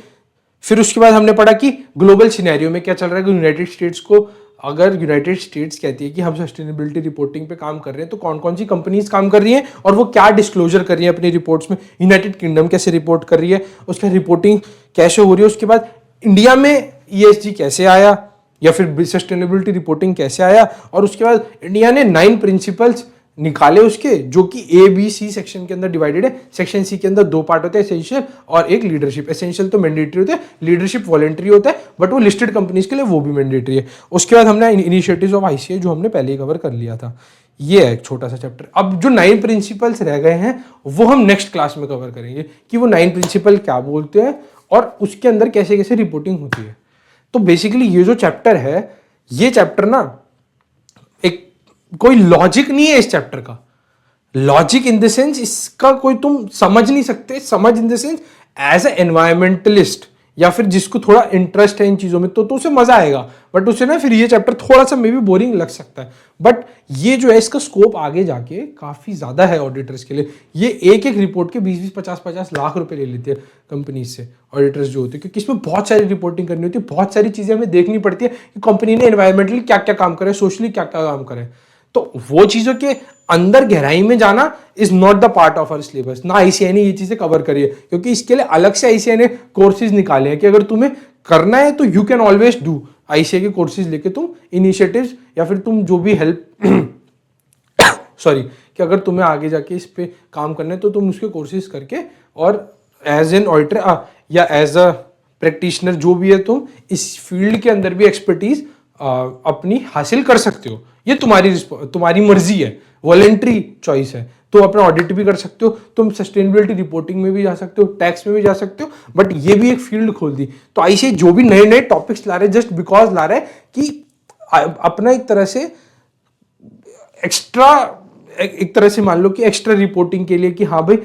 फिर उसके बाद हमने पढ़ा कि ग्लोबल सिनेरियो में क्या चल रहा है, कि यूनाइटेड स्टेट्स को, अगर यूनाइटेड स्टेट्स कहती है कि हम सस्टेनेबिलिटी रिपोर्टिंग पे काम कर रहे हैं, तो कौन कौन सी कंपनीज काम कर रही हैं और वो क्या डिस्क्लोजर कर रही है अपनी रिपोर्ट्स में। यूनाइटेड किंगडम कैसे रिपोर्ट कर रही है, उसका रिपोर्टिंग कैसे हो रही है। उसके बाद इंडिया में ESG कैसे आया, या फिर सस्टेनेबिलिटी रिपोर्टिंग कैसे आया। और उसके बाद इंडिया ने 9 प्रिंसिपल्स निकाले उसके, जो कि ABC सेक्शन के अंदर डिवाइडेड है। सेक्शन C के अंदर 2 पार्ट होते हैं, एसेंशियल और एक लीडरशिप। एसेंशियल तो मैंडेटरी होता है, लीडरशिप वॉलेंट्री होता है, बट वो लिस्टेड कंपनीज के लिए वो भी मैंडेटरी है। उसके बाद हमने इनिशिएटिव्स ऑफ ICI जो हमने पहले ही कवर कर लिया था। ये है एक छोटा सा चैप्टर। अब जो 9 प्रिंसिपल्स रह गए हैं वो हम नेक्स्ट क्लास में कवर करेंगे, कि वो 9 प्रिंसिपल क्या बोलते हैं और उसके अंदर कैसे कैसे रिपोर्टिंग होती है। तो बेसिकली ये जो चैप्टर है, ये चैप्टर ना, एक कोई लॉजिक नहीं है इस चैप्टर का। लॉजिक इन द सेंस इसका कोई तुम समझ नहीं सकते। समझ in the sense as a environmentalist, या फिर जिसको थोड़ा इंटरेस्ट है इन चीजों में, तो उसे मजा आएगा। बट उसे ना फिर ये चैप्टर थोड़ा सा मे बी बोरिंग लग सकता है। बट ये जो है इसका स्कोप आगे जाके काफी ज्यादा है ऑडिटर्स के लिए। ये एक एक रिपोर्ट के 20-20, 50-50 लाख रुपए ले लेते हैं कंपनी से ऑडिटर्स जो होते हैं, क्योंकि इसमें बहुत सारी रिपोर्टिंग करनी होती है, बहुत सारी चीजें हमें देखनी पड़ती है कि कंपनी ने एनवायरमेंटली क्या क्या काम करे, सोशली क्या क्या काम करे। तो वो चीजों के अंदर गहराई में जाना is not the part of our syllabus. ना ICI ने ये चीजें कवर करी है, क्योंकि इसके लिए अलग से ICI ने कोर्सेज निकाले हैं कि अगर तुम्हें करना है तो you can always do ICI के कोर्सेज लेके तुम इनिशिएटिव्स, या फिर तुम जो भी हेल्प सॉरी, कि अगर तुम्हें आगे जाके इस पे काम करना है तो तुम उसके कोर्सेज करके, और एज एन ऑडिटर या एज अ प्रैक्टिशनर जो भी है, तुम इस फील्ड के अंदर भी एक्सपर्टीज अपनी हासिल कर सकते हो। ये तुम्हारी मर्जी है, वॉलेंट्री चॉइस है। तुम अपना ऑडिट भी कर सकते हो, तुम सस्टेनेबिलिटी रिपोर्टिंग में भी जा सकते हो, टैक्स में भी जा सकते हो, बट ये भी एक फील्ड खोल दी। तो ICI जो भी नए नए टॉपिक्स ला रहे हैं, जस्ट बिकॉज ला रहे हैं कि अपना एक तरह से एक्स्ट्रा एक तरह से मान लो कि एक्स्ट्रा रिपोर्टिंग के लिए कि हाँ भाई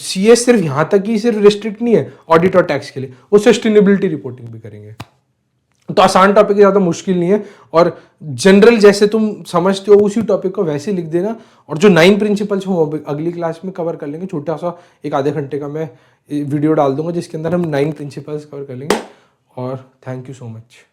सीए सिर्फ यहाँ तक ही सिर्फ रिस्ट्रिक्ट नहीं है ऑडिट और टैक्स के लिए, वो सस्टेनेबिलिटी रिपोर्टिंग भी करेंगे। तो आसान टॉपिक है, ज़्यादा मुश्किल नहीं है, और जनरल जैसे तुम समझते हो उसी टॉपिक को वैसे लिख देना। और जो 9 प्रिंसिपल्स हो अगली क्लास में कवर कर लेंगे, छोटा सा एक आधे घंटे का मैं वीडियो डाल दूंगा जिसके अंदर हम 9 प्रिंसिपल्स कवर कर लेंगे। और थैंक यू सो मच।